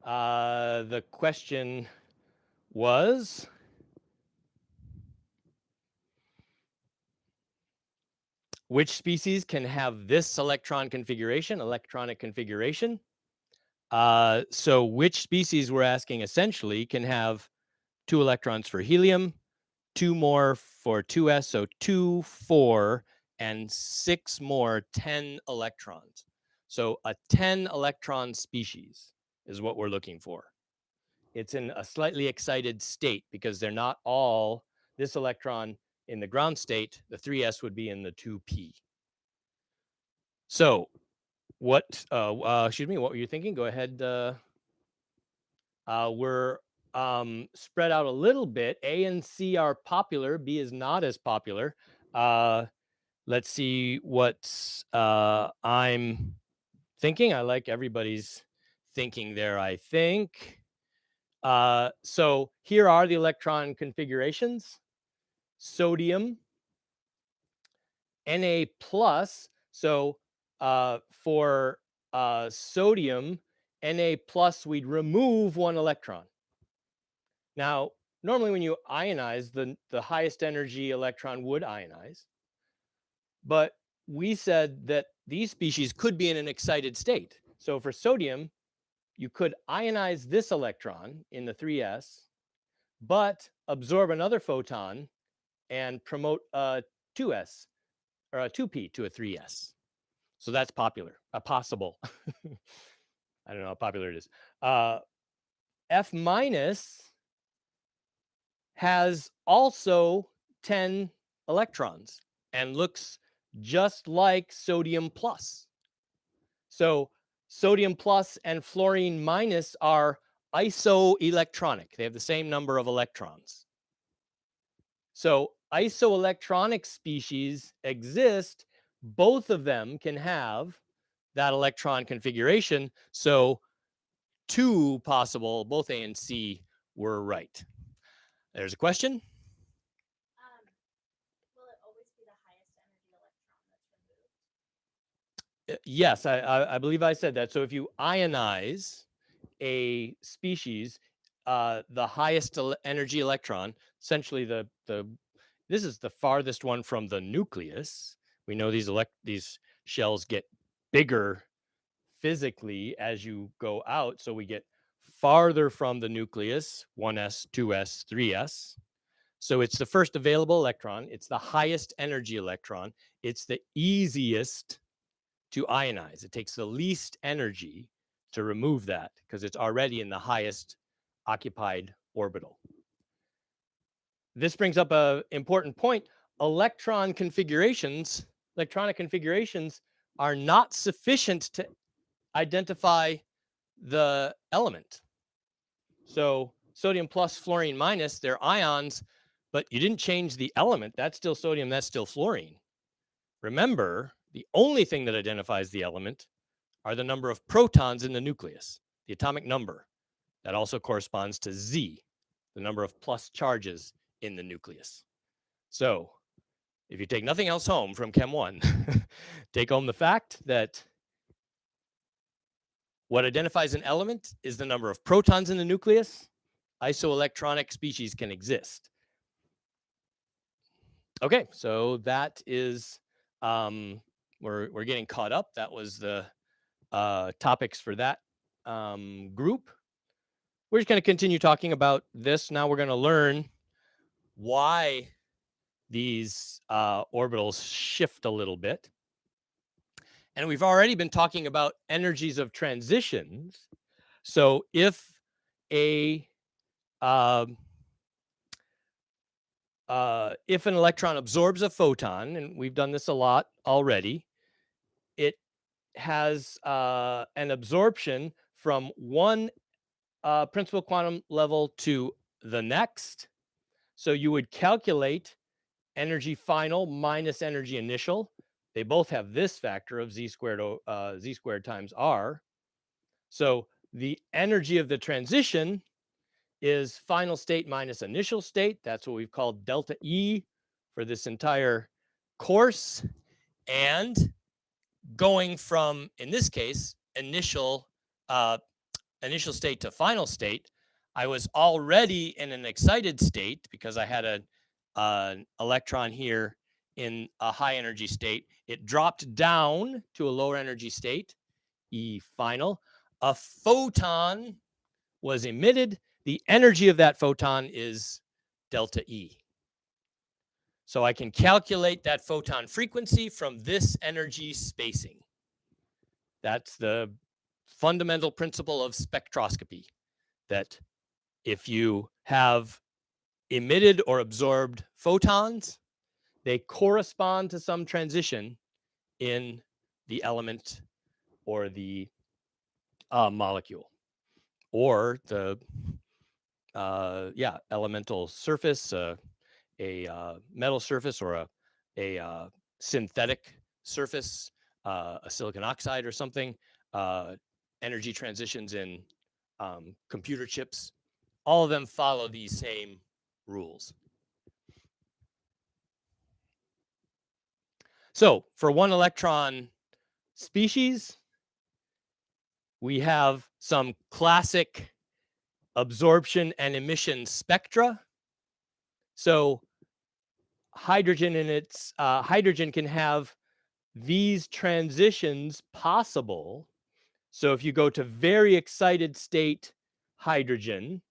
The question was, which species can have this electronic configuration? So which species, we're asking, essentially can have 2 electrons for helium, 2 more for 2s, so 2, 4, and 6 more 10 electrons. So a 10 electron species is what we're looking for. It's in a slightly excited state because they're not all this electron in the ground state. The 3s would be in the 2p. So what, excuse me, what were you thinking? Go ahead. We're spread out a little bit. A and C are popular. B is not as popular. Let's see what I'm thinking. I like everybody's thinking there, I think. So here are the electron configurations. Sodium, Na plus. So for sodium, Na plus, we'd remove 1 electron. Now, normally when you ionize, the highest energy electron would ionize. But we said that these species could be in an excited state. So for sodium, you could ionize this electron in the 3s, but absorb another photon and promote a 2s or a 2p to a 3s. So that's popular, possible. I don't know how popular it is. F minus has also 10 electrons and looks just like sodium plus. So sodium plus and fluorine minus are isoelectronic. They have the same number of electrons. So isoelectronic species exist. Both of them can have that electron configuration. So 2 possible, both A and C were right. There's a question. Will it always be the highest energy electron that's removed? Yes, I believe I said that. So if you ionize a species, the highest energy electron, essentially this is the farthest one from the nucleus. We know these shells get bigger physically as you go out, so we get farther from the nucleus, 1s, 2s, 3s. So it's the first available electron. It's the highest energy electron. It's the easiest to ionize. It takes the least energy to remove that because it's already in the highest occupied orbital. This brings up an important point. Electronic configurations are not sufficient to identify the element. So sodium plus, fluorine minus, they're ions, but you didn't change the element. That's still sodium, that's still fluorine. Remember, the only thing that identifies the element are the number of protons in the nucleus, the atomic number. That also corresponds to Z, the number of plus charges in the nucleus. So if you take nothing else home from Chem 1, take home the fact that what identifies an element is the number of protons in the nucleus. Isoelectronic species can exist. Okay, so that is, we're getting caught up. That was the topics for that group. We're just going to continue talking about this. Now we're going to learn why these orbitals shift a little bit. And we've already been talking about energies of transitions. So if an electron absorbs a photon, and we've done this a lot already, it has an absorption from one principal quantum level to the next. So you would calculate energy final minus energy initial. They both have this factor of z squared times r. So the energy of the transition is final state minus initial state. That's what we've called delta E for this entire course. And going from, in this case, initial initial state to final state, I was already in an excited state because I had an electron here in a high energy state. It dropped down to a lower energy state, E final. A photon was emitted. The energy of that photon is delta E. So I can calculate that photon frequency from this energy spacing. That's the fundamental principle of spectroscopy, that if you have emitted or absorbed photons, they correspond to some transition in the element or the molecule, or the elemental surface, a metal surface, or a synthetic surface, a silicon oxide or something, energy transitions in computer chips. All of them follow these same rules. So for one electron species, we have some classic absorption and emission spectra. So hydrogen in its hydrogen can have these transitions possible. So if you go to very excited state hydrogen,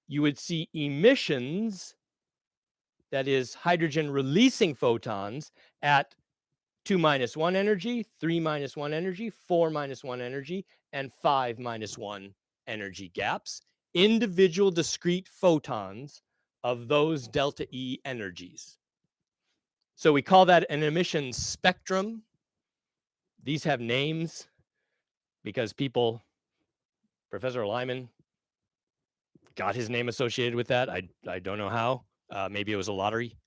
you would see emissions, that is hydrogen releasing photons at 2 minus 1 energy, 3 minus 1 energy, 4 minus 1 energy, and 5 minus 1 energy gaps, individual discrete photons of those delta E energies. So we call that an emission spectrum. These have names because people, Professor Lyman got his name associated with that. I don't know how. Maybe it was a lottery.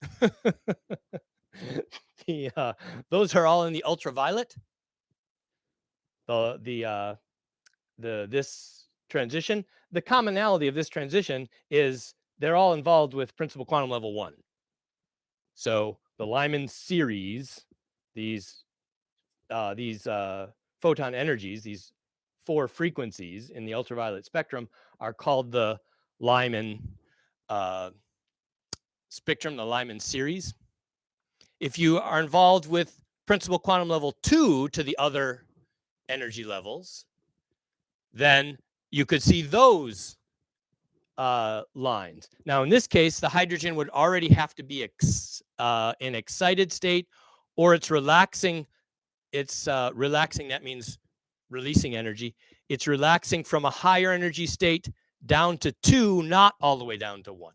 Those are all in the ultraviolet. This transition. The commonality of this transition is they're all involved with principal quantum level 1. So the Lyman series, these photon energies, these 4 frequencies in the ultraviolet spectrum, are called the Lyman spectrum, the Lyman series. If you are involved with principal quantum level 2 to the other energy levels, then you could see those lines. Now, in this case, the hydrogen would already have to be in excited state, or it's relaxing. It's relaxing. That means releasing energy. It's relaxing from a higher energy state down to 2, not all the way down to 1.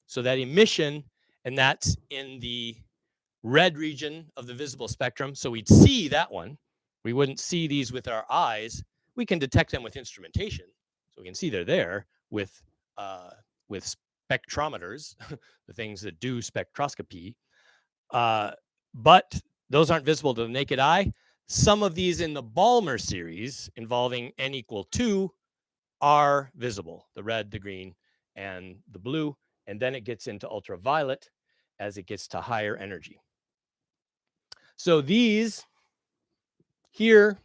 So that emission, and that's in the red region of the visible spectrum. So we'd see that one. We wouldn't see these with our eyes. We can detect them with instrumentation. So we can see they're there with spectrometers, the things that do spectroscopy. But those aren't visible to the naked eye. Some of these in the Balmer series involving n equal 2 are visible, the red, the green, and the blue. And then it gets into ultraviolet as it gets to higher energy. So these here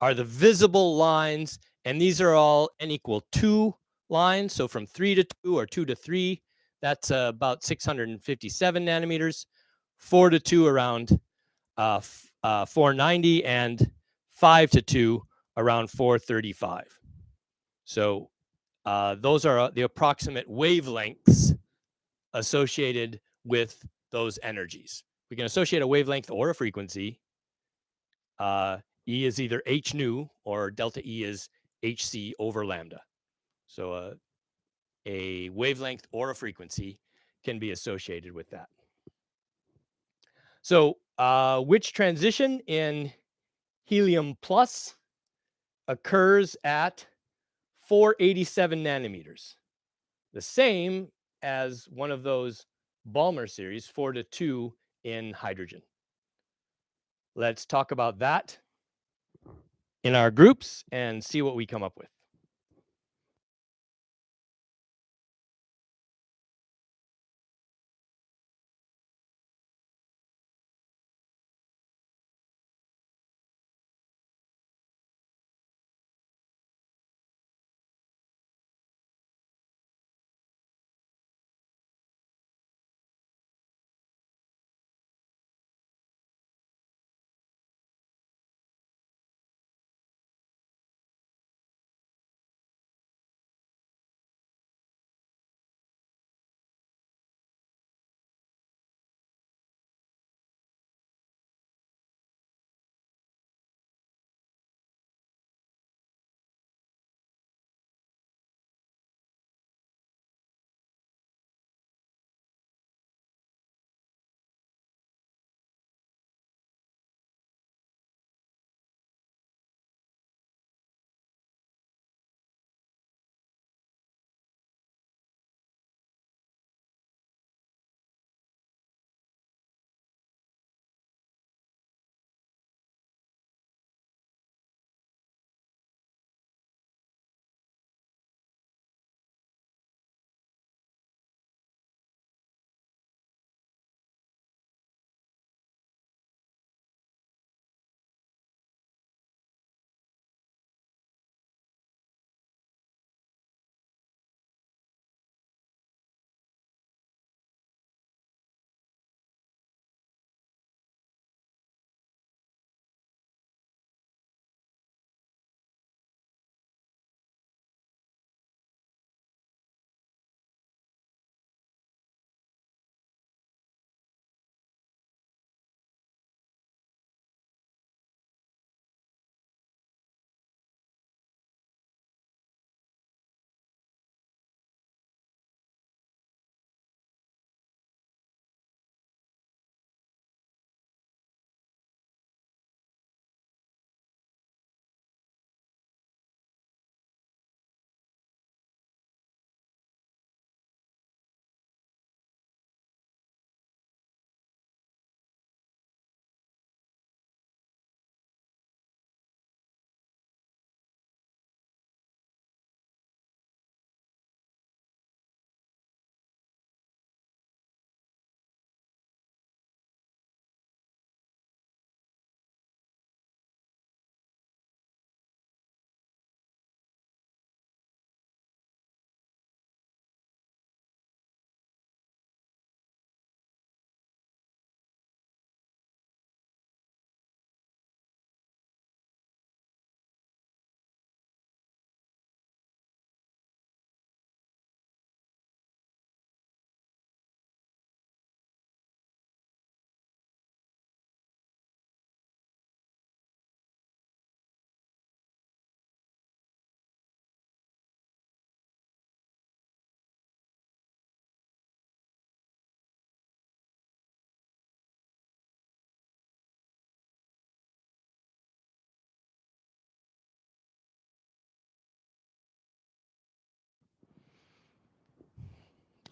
are the visible lines, and these are all n equal 2 lines. So from 3 to 2 or 2 to 3, that's about 657 nanometers. 4 to 2 around 490, and 5 to 2 around 435. So those are the approximate wavelengths associated with those energies. We can associate a wavelength or a frequency. E is either h nu, or delta E is hc over lambda. So a wavelength or a frequency can be associated with that. So which transition in helium plus occurs at 487 nanometers? The same as one of those Balmer series, 4 to 2 in hydrogen. Let's talk about that in our groups and see what we come up with.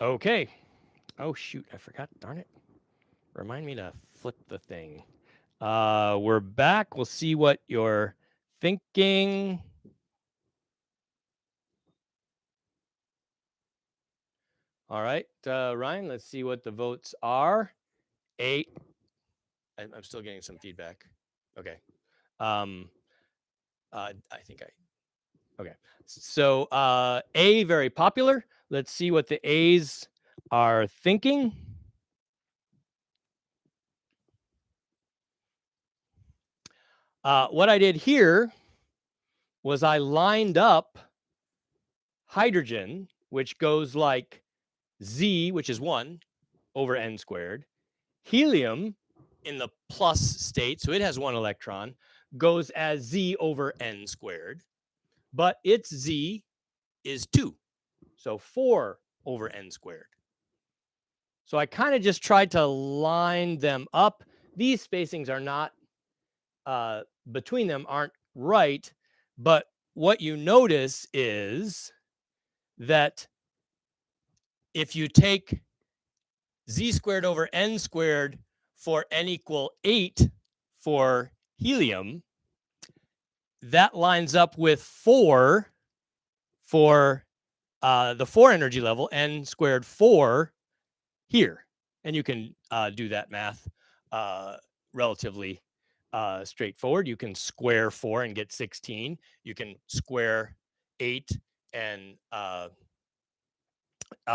Okay. Oh, shoot. I forgot. Darn it. Remind me to flip the thing. We're back. We'll see what you're thinking. All right, Ryan, let's see what the votes are. I'm still getting some feedback. Okay. I think okay. So A, very popular. Let's see what the A's are thinking. What I did here was I lined up hydrogen, which goes like Z, which is 1 over n squared. Helium in the plus state, so it has 1 electron, goes as Z over n squared, but its Z is 2, so 4 over n squared. So I kind of just tried to line them up. These spacings are not, between them aren't right, but what you notice is that if you take Z squared over n squared for n equal 8 for helium, that lines up with 4 for the 4 energy level, n squared 4 here. And you can do that math relatively straightforward. You can square 4 and get 16. You can square 8 and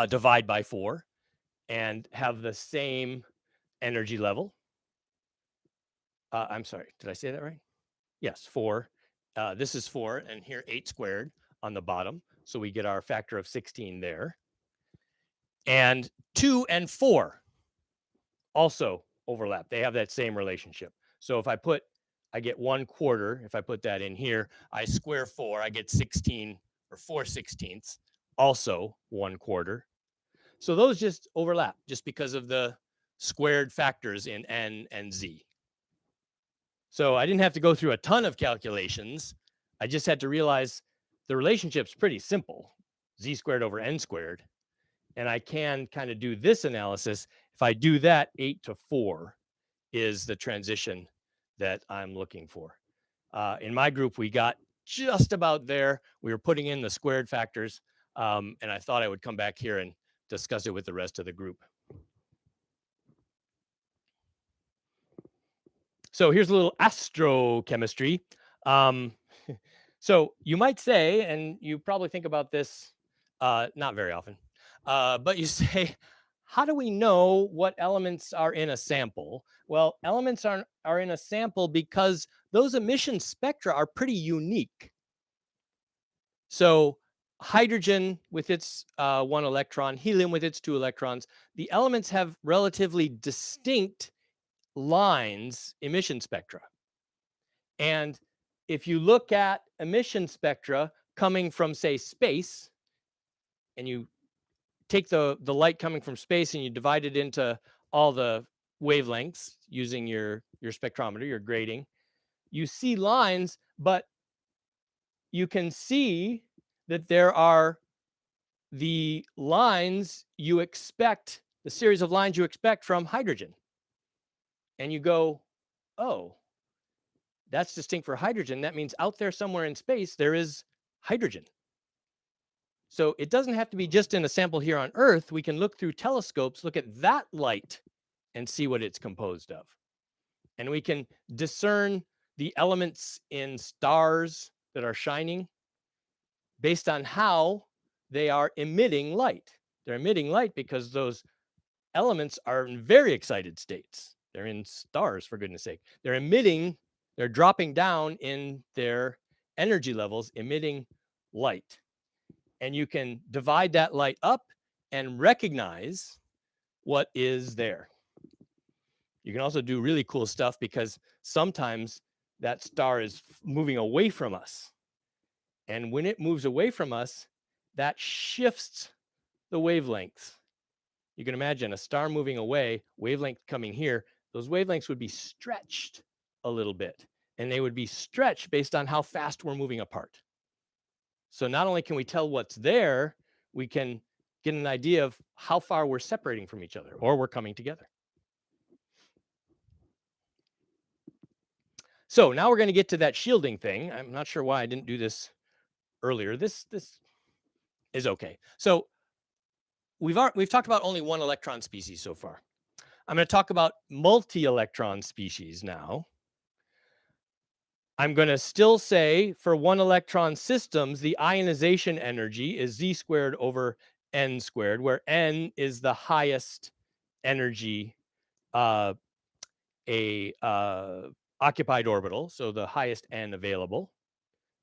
divide by 4 and have the same energy level. I'm sorry, did I say that right? Yes, 4. This is 4, and here 8 squared on the bottom. So we get our factor of 16 there. And 2 and 4 also overlap. They have that same relationship. So if I get 1/4. If I put that in here, I square 4, I get 16 or 4/16, also 1/4. So those just overlap just because of the squared factors in n and z. So I didn't have to go through a ton of calculations. I just had to realize the relationship's pretty simple, z squared over n squared. And I can kind of do this analysis. If I do that, 8 to 4 is the transition that I'm looking for. In my group, we got just about there. We were putting in the squared factors, and I thought I would come back here and discuss it with the rest of the group. So here's a little astrochemistry. So you might say, and you probably think about this not very often, but you say, how do we know what elements are in a sample? Well, elements are in a sample because those emission spectra are pretty unique. So hydrogen with its 1 electron, helium with its 2 electrons, the elements have relatively distinct lines emission spectra. And if you look at emission spectra coming from, say, space, and you take the light coming from space and you divide it into all the wavelengths using your spectrometer, your grading, you see lines, but you can see that there are the lines you expect, the series of lines you expect from hydrogen. And you go, oh, that's distinct for hydrogen. That means out there somewhere in space, there is hydrogen. So it doesn't have to be just in a sample here on Earth. We can look through telescopes, look at that light, and see what it's composed of. And we can discern the elements in stars that are shining based on how they are emitting light. They're emitting light because those elements are in very excited states. They're in stars, for goodness sake. They're dropping down in their energy levels, emitting light. And you can divide that light up and recognize what is there. You can also do really cool stuff because sometimes that star is moving away from us. And when it moves away from us, that shifts the wavelengths. You can imagine a star moving away, wavelength coming here, those wavelengths would be stretched a little bit. And they would be stretched based on how fast we're moving apart. So not only can we tell what's there, we can get an idea of how far we're separating from each other or we're coming together. So now we're going to get to that shielding thing. I'm not sure why I didn't do this earlier. This is okay. So we've talked about only one electron species so far. I'm going to talk about multi-electron species now. I'm going to still say for one electron systems, the ionization energy is Z squared over N squared, where N is the highest energy occupied orbital, so the highest N available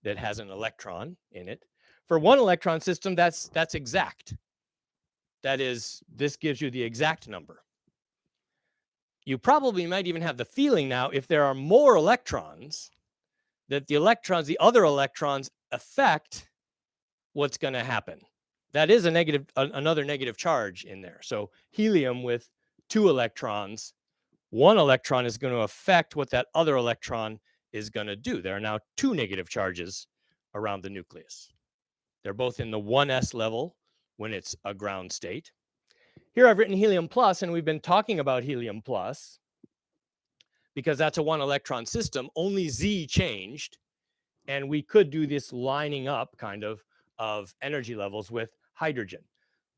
that has an electron in it. For one electron system, that's exact. That is, this gives you the exact number. You probably might even have the feeling now, if there are more electrons, that the other electrons affect what's going to happen. That is another negative charge in there. So helium with 2 electrons, 1 electron is going to affect what that other electron is going to do. There are now 2 negative charges around the nucleus. They're both in the 1s level when it's a ground state. Here I've written helium plus, and we've been talking about helium plus because that's a 1 electron system. Only Z changed, and we could do this lining up kind of energy levels with hydrogen.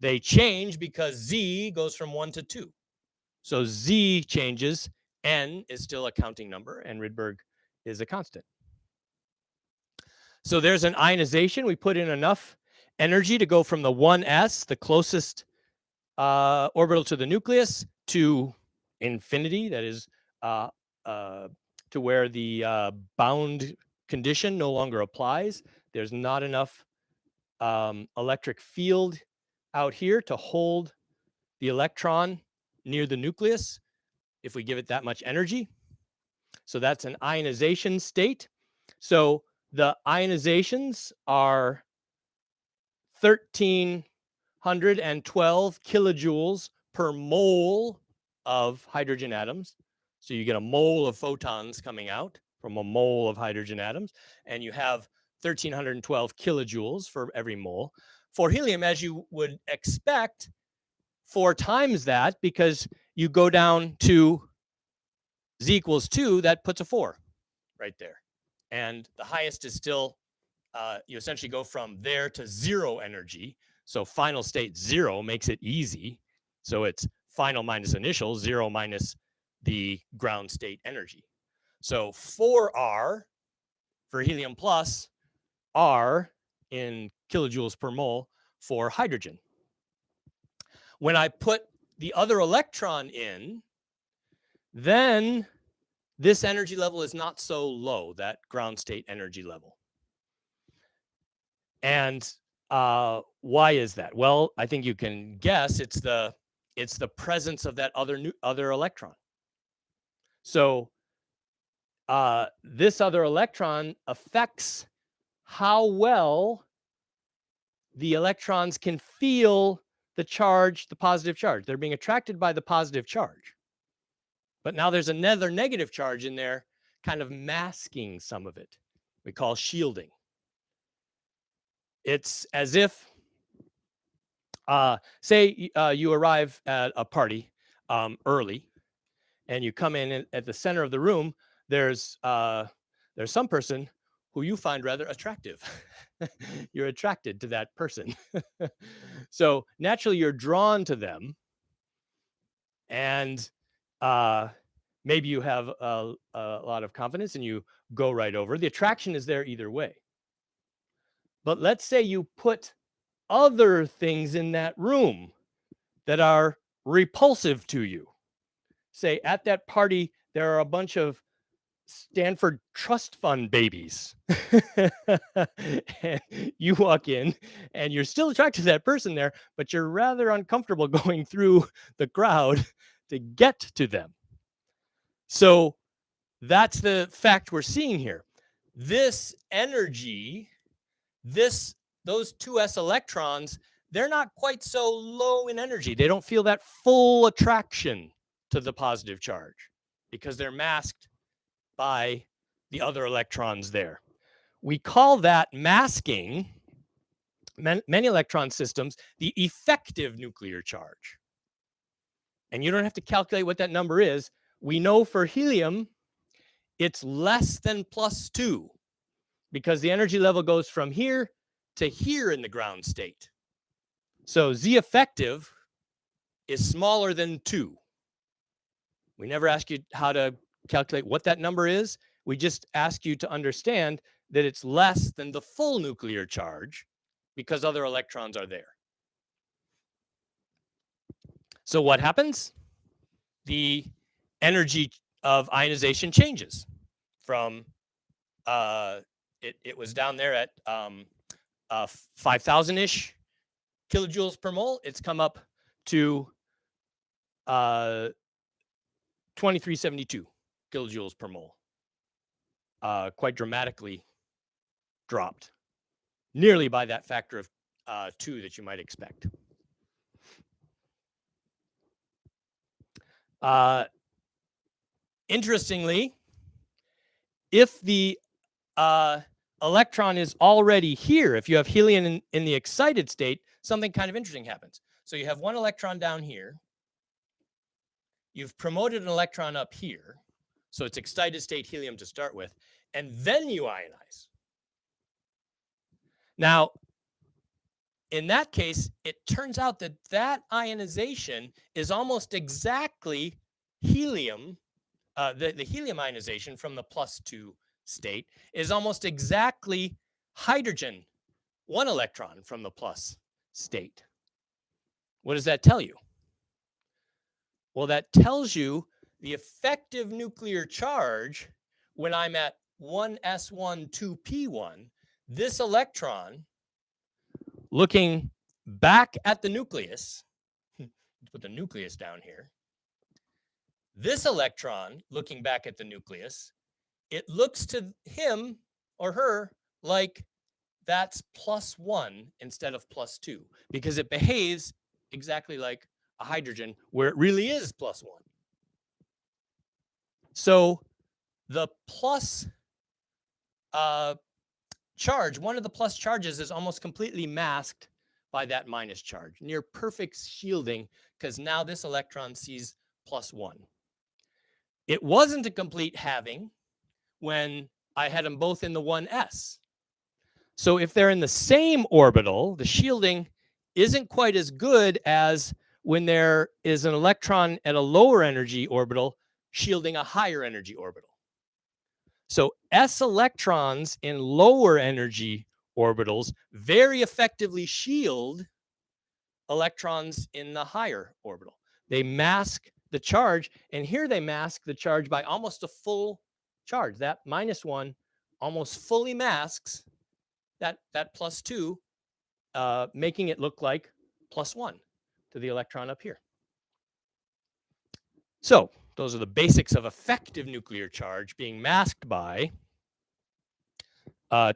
They change because Z goes from 1 to 2. So Z changes, N is still a counting number, and Rydberg is a constant. So there's an ionization. We put in enough energy to go from the 1s, the closest orbital to the nucleus, to infinity, that is to where the bound condition no longer applies. There's not enough electric field out here to hold the electron near the nucleus if we give it that much energy. So that's an ionization state. So the ionizations are 1,312 kilojoules per mole of hydrogen atoms. So you get a mole of photons coming out from a mole of hydrogen atoms, and you have 1,312 kilojoules for every mole. For helium, as you would expect, 4 times that, because you go down to Z equals 2, that puts a 4 right there. And the highest is still, you essentially go from there to 0 energy. So final state 0 makes it easy. So it's final minus initial, 0 minus the ground state energy. So 4R for helium plus, R in kilojoules per mole for hydrogen. When I put the other electron in, then this energy level is not so low, that ground state energy level. And why is that? Well, I think you can guess it's the presence of that other electron. So this other electron affects how well the electrons can feel the charge, the positive charge. They're being attracted by the positive charge. But now there's another negative charge in there, kind of masking some of it. We call shielding. It's as if, say you arrive at a party early, and you come in at the center of the room. There's some person who you find rather attractive. You're attracted to that person. So naturally you're drawn to them, and maybe you have a lot of confidence and you go right over. The attraction is there either way. But let's say you put other things in that room that are repulsive to you. Say at that party, there are a bunch of Stanford trust fund babies. And you walk in and you're still attracted to that person there, but you're rather uncomfortable going through the crowd to get to them. So that's the fact we're seeing here. This energy, those 2s electrons, they're not quite so low in energy. They don't feel that full attraction to the positive charge because they're masked by the other electrons there. We call that masking, many electron systems, the effective nuclear charge. And you don't have to calculate what that number is. We know for helium, it's less than +2 because the energy level goes from here to here in the ground state. So Z effective is smaller than 2. We never ask you how to calculate what that number is. We just ask you to understand that it's less than the full nuclear charge because other electrons are there. So what happens? The energy of ionization changes from, it was down there at 5,000-ish kilojoules per mole. It's come up to 2372 kilojoules per mole. Quite dramatically dropped, nearly by that factor of 2 that you might expect. Interestingly, if the electron is already here, if you have helium in the excited state, something kind of interesting happens. So you have one electron down here. You've promoted an electron up here. So it's excited state helium to start with. And then you ionize. Now, in that case, it turns out that that ionization is almost exactly helium. The helium ionization from the +2 state is almost exactly hydrogen, 1 electron from the plus state. What does that tell you? Well, that tells you the effective nuclear charge when I'm at 1s1, 2p1, this electron looking back at the nucleus, let's put the nucleus down here. This electron looking back at the nucleus, it looks to him or her like that's +1 instead of +2 because it behaves exactly like a hydrogen where it really is +1. So the plus charge, one of the plus charges is almost completely masked by that minus charge, near perfect shielding because now this electron sees +1. It wasn't a complete halving when I had them both in the 1s. So if they're in the same orbital, the shielding isn't quite as good as when there is an electron at a lower energy orbital shielding a higher energy orbital. So s electrons in lower energy orbitals very effectively shield electrons in the higher orbital. They mask the charge, and here they mask the charge by almost a full charge. That -1 almost fully masks that +2, making it look like +1 to the electron up here. So those are the basics of effective nuclear charge being masked by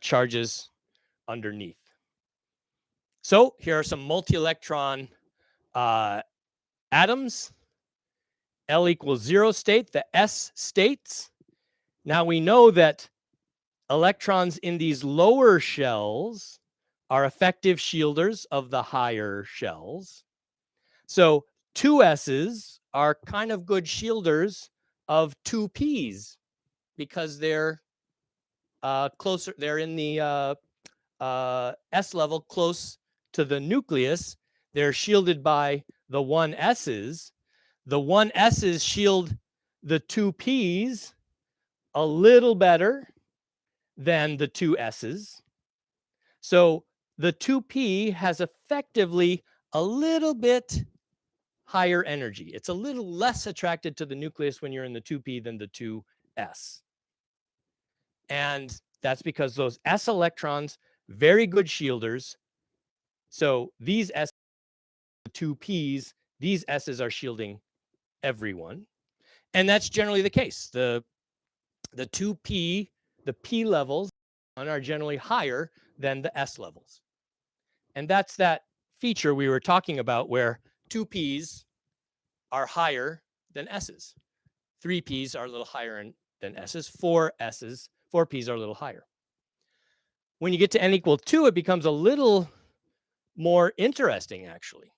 charges underneath. So here are some multi-electron atoms. L equals 0 state, the s states. Now we know that electrons in these lower shells are effective shielders of the higher shells. So 2 s's are kind of good shielders of 2 p's because they're closer, they're in the s level close to the nucleus. They're shielded by the 1s's. The 1s's shield the 2 p's a little better than the 2 s's. So the 2p has effectively a little bit higher energy. It's a little less attracted to the nucleus when you're in the 2p than the 2s. And that's because those s electrons, very good shielders. So these s, the 2p's, these s's are shielding everyone. And that's generally the case. The 2p, the p levels are generally higher than the s levels. And that's that feature we were talking about where 2p's are higher than s's. 3p's are a little higher than s's. 4p's are a little higher. When you get to n equal 2, it becomes a little more interesting, actually.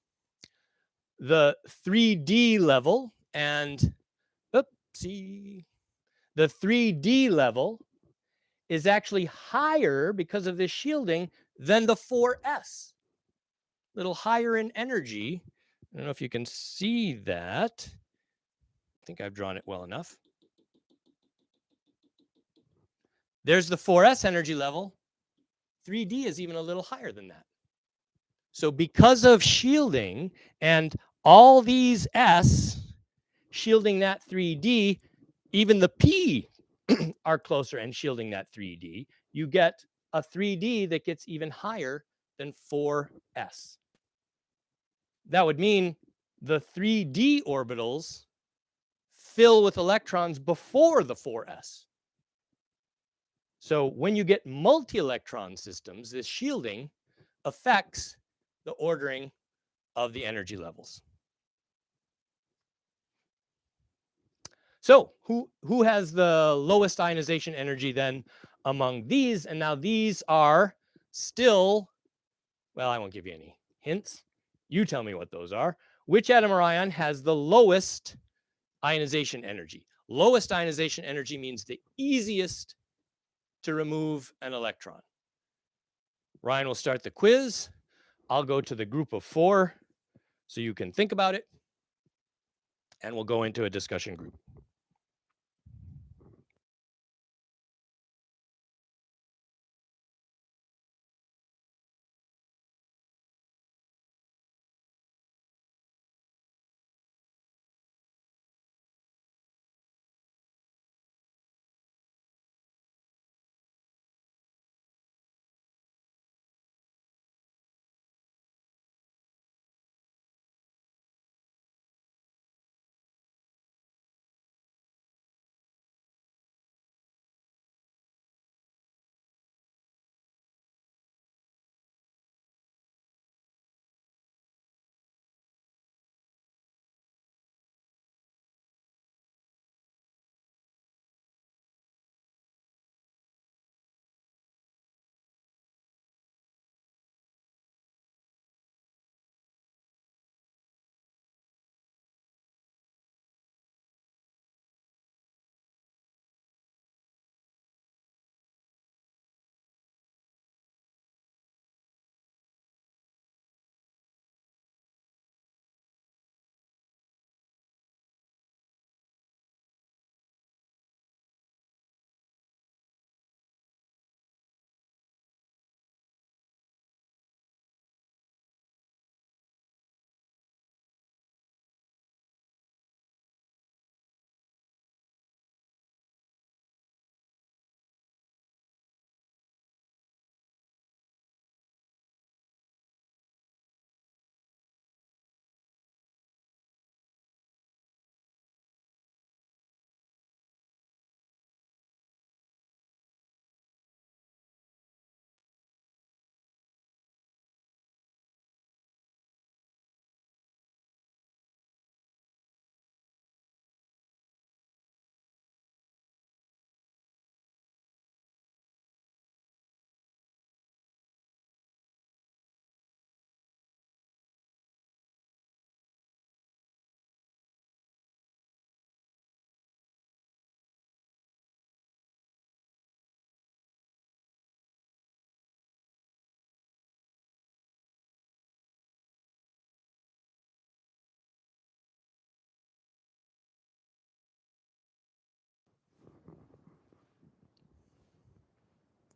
The 3D level and, oopsie, the 3D level is actually higher because of this shielding than the 4s. A little higher in energy. I don't know if you can see that. I think I've drawn it well enough. There's the 4s energy level. 3D is even a little higher than that. So because of shielding and all these S shielding that 3D, even the P are closer and shielding that 3D, you get a 3D that gets even higher than 4s. That would mean the 3D orbitals fill with electrons before the 4s. So when you get multi-electron systems, this shielding affects the ordering of the energy levels. So who has the lowest ionization energy then among these? And now these are still, well, I won't give you any hints. You tell me what those are. Which atom or ion has the lowest ionization energy? Lowest ionization energy means the easiest to remove an electron. Ryan will start the quiz. I'll go to the group of 4 so you can think about it. And we'll go into a discussion group.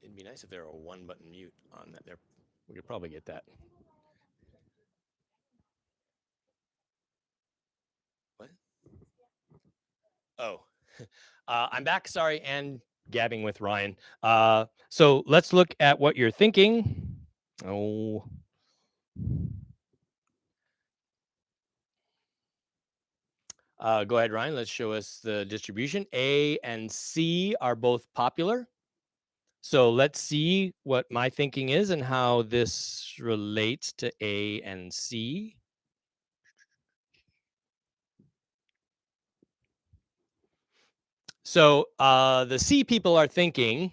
It'd be nice if there were a 1-button mute on that there. We could probably get that. What? Oh, I'm back, sorry, and gabbing with Ryan. So let's look at what you're thinking. Oh. Go ahead, Ryan. Let's show us the distribution. A and C are both popular. So let's see what my thinking is and how this relates to A and C. So the C people are thinking,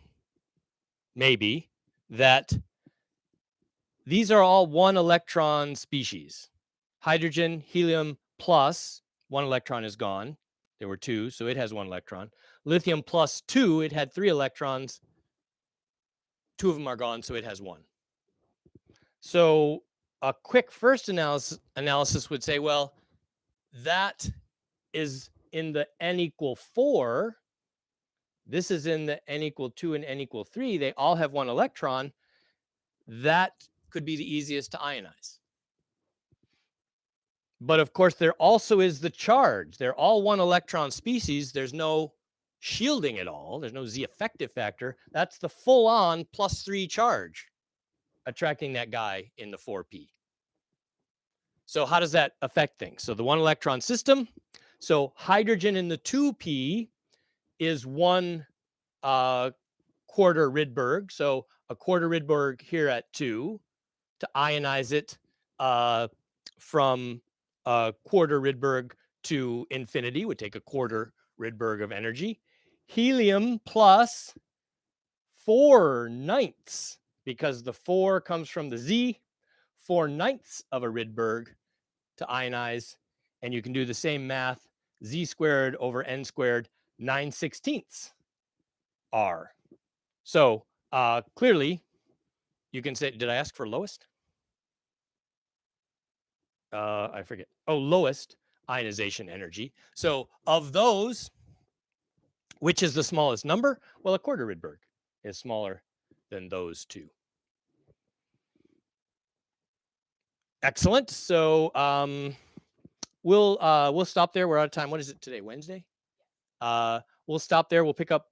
maybe, that these are all 1 electron species. Hydrogen, helium plus 1 electron is gone. There were 2, so it has 1 electron. Lithium plus 2, it had 3 electrons. 2 of them are gone, so it has 1. So a quick first analysis would say, well, that is in the n equal 4. This is in the n equal 2 and n equal 3. They all have 1 electron. That could be the easiest to ionize. But of course, there also is the charge. They're all 1 electron species. There's no shielding at all. There's no Z effective factor. That's the full on +3 charge attracting that guy in the 4p. So how does that affect things? So the 1 electron system. So hydrogen in the 2p is 1 quarter Rydberg. So a quarter Rydberg here at 2 to ionize it from a quarter Rydberg to infinity would take a quarter Rydberg of energy. Helium plus 4/9, because the 4 comes from the Z, 4/9 of a Rydberg to ionize. And you can do the same math, Z squared over N squared, 9/16 R. So clearly you can say, did I ask for lowest? I forget. Oh, lowest ionization energy. So of those, which is the smallest number? Well, a quarter Rydberg is smaller than those 2. Excellent. So we'll stop there. We're out of time. What is it today? Wednesday? We'll stop there. We'll pick up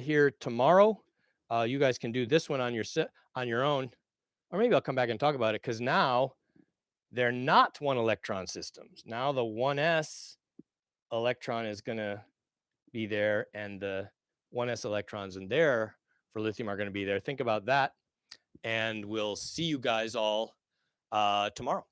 here tomorrow. You guys can do this one on your own, or maybe I'll come back and talk about it, because now they're not 1 electron systems. Now the 1s electron is going to be there, and the 1s electrons in there for lithium are going to be there. Think about that, and we'll see you guys all tomorrow.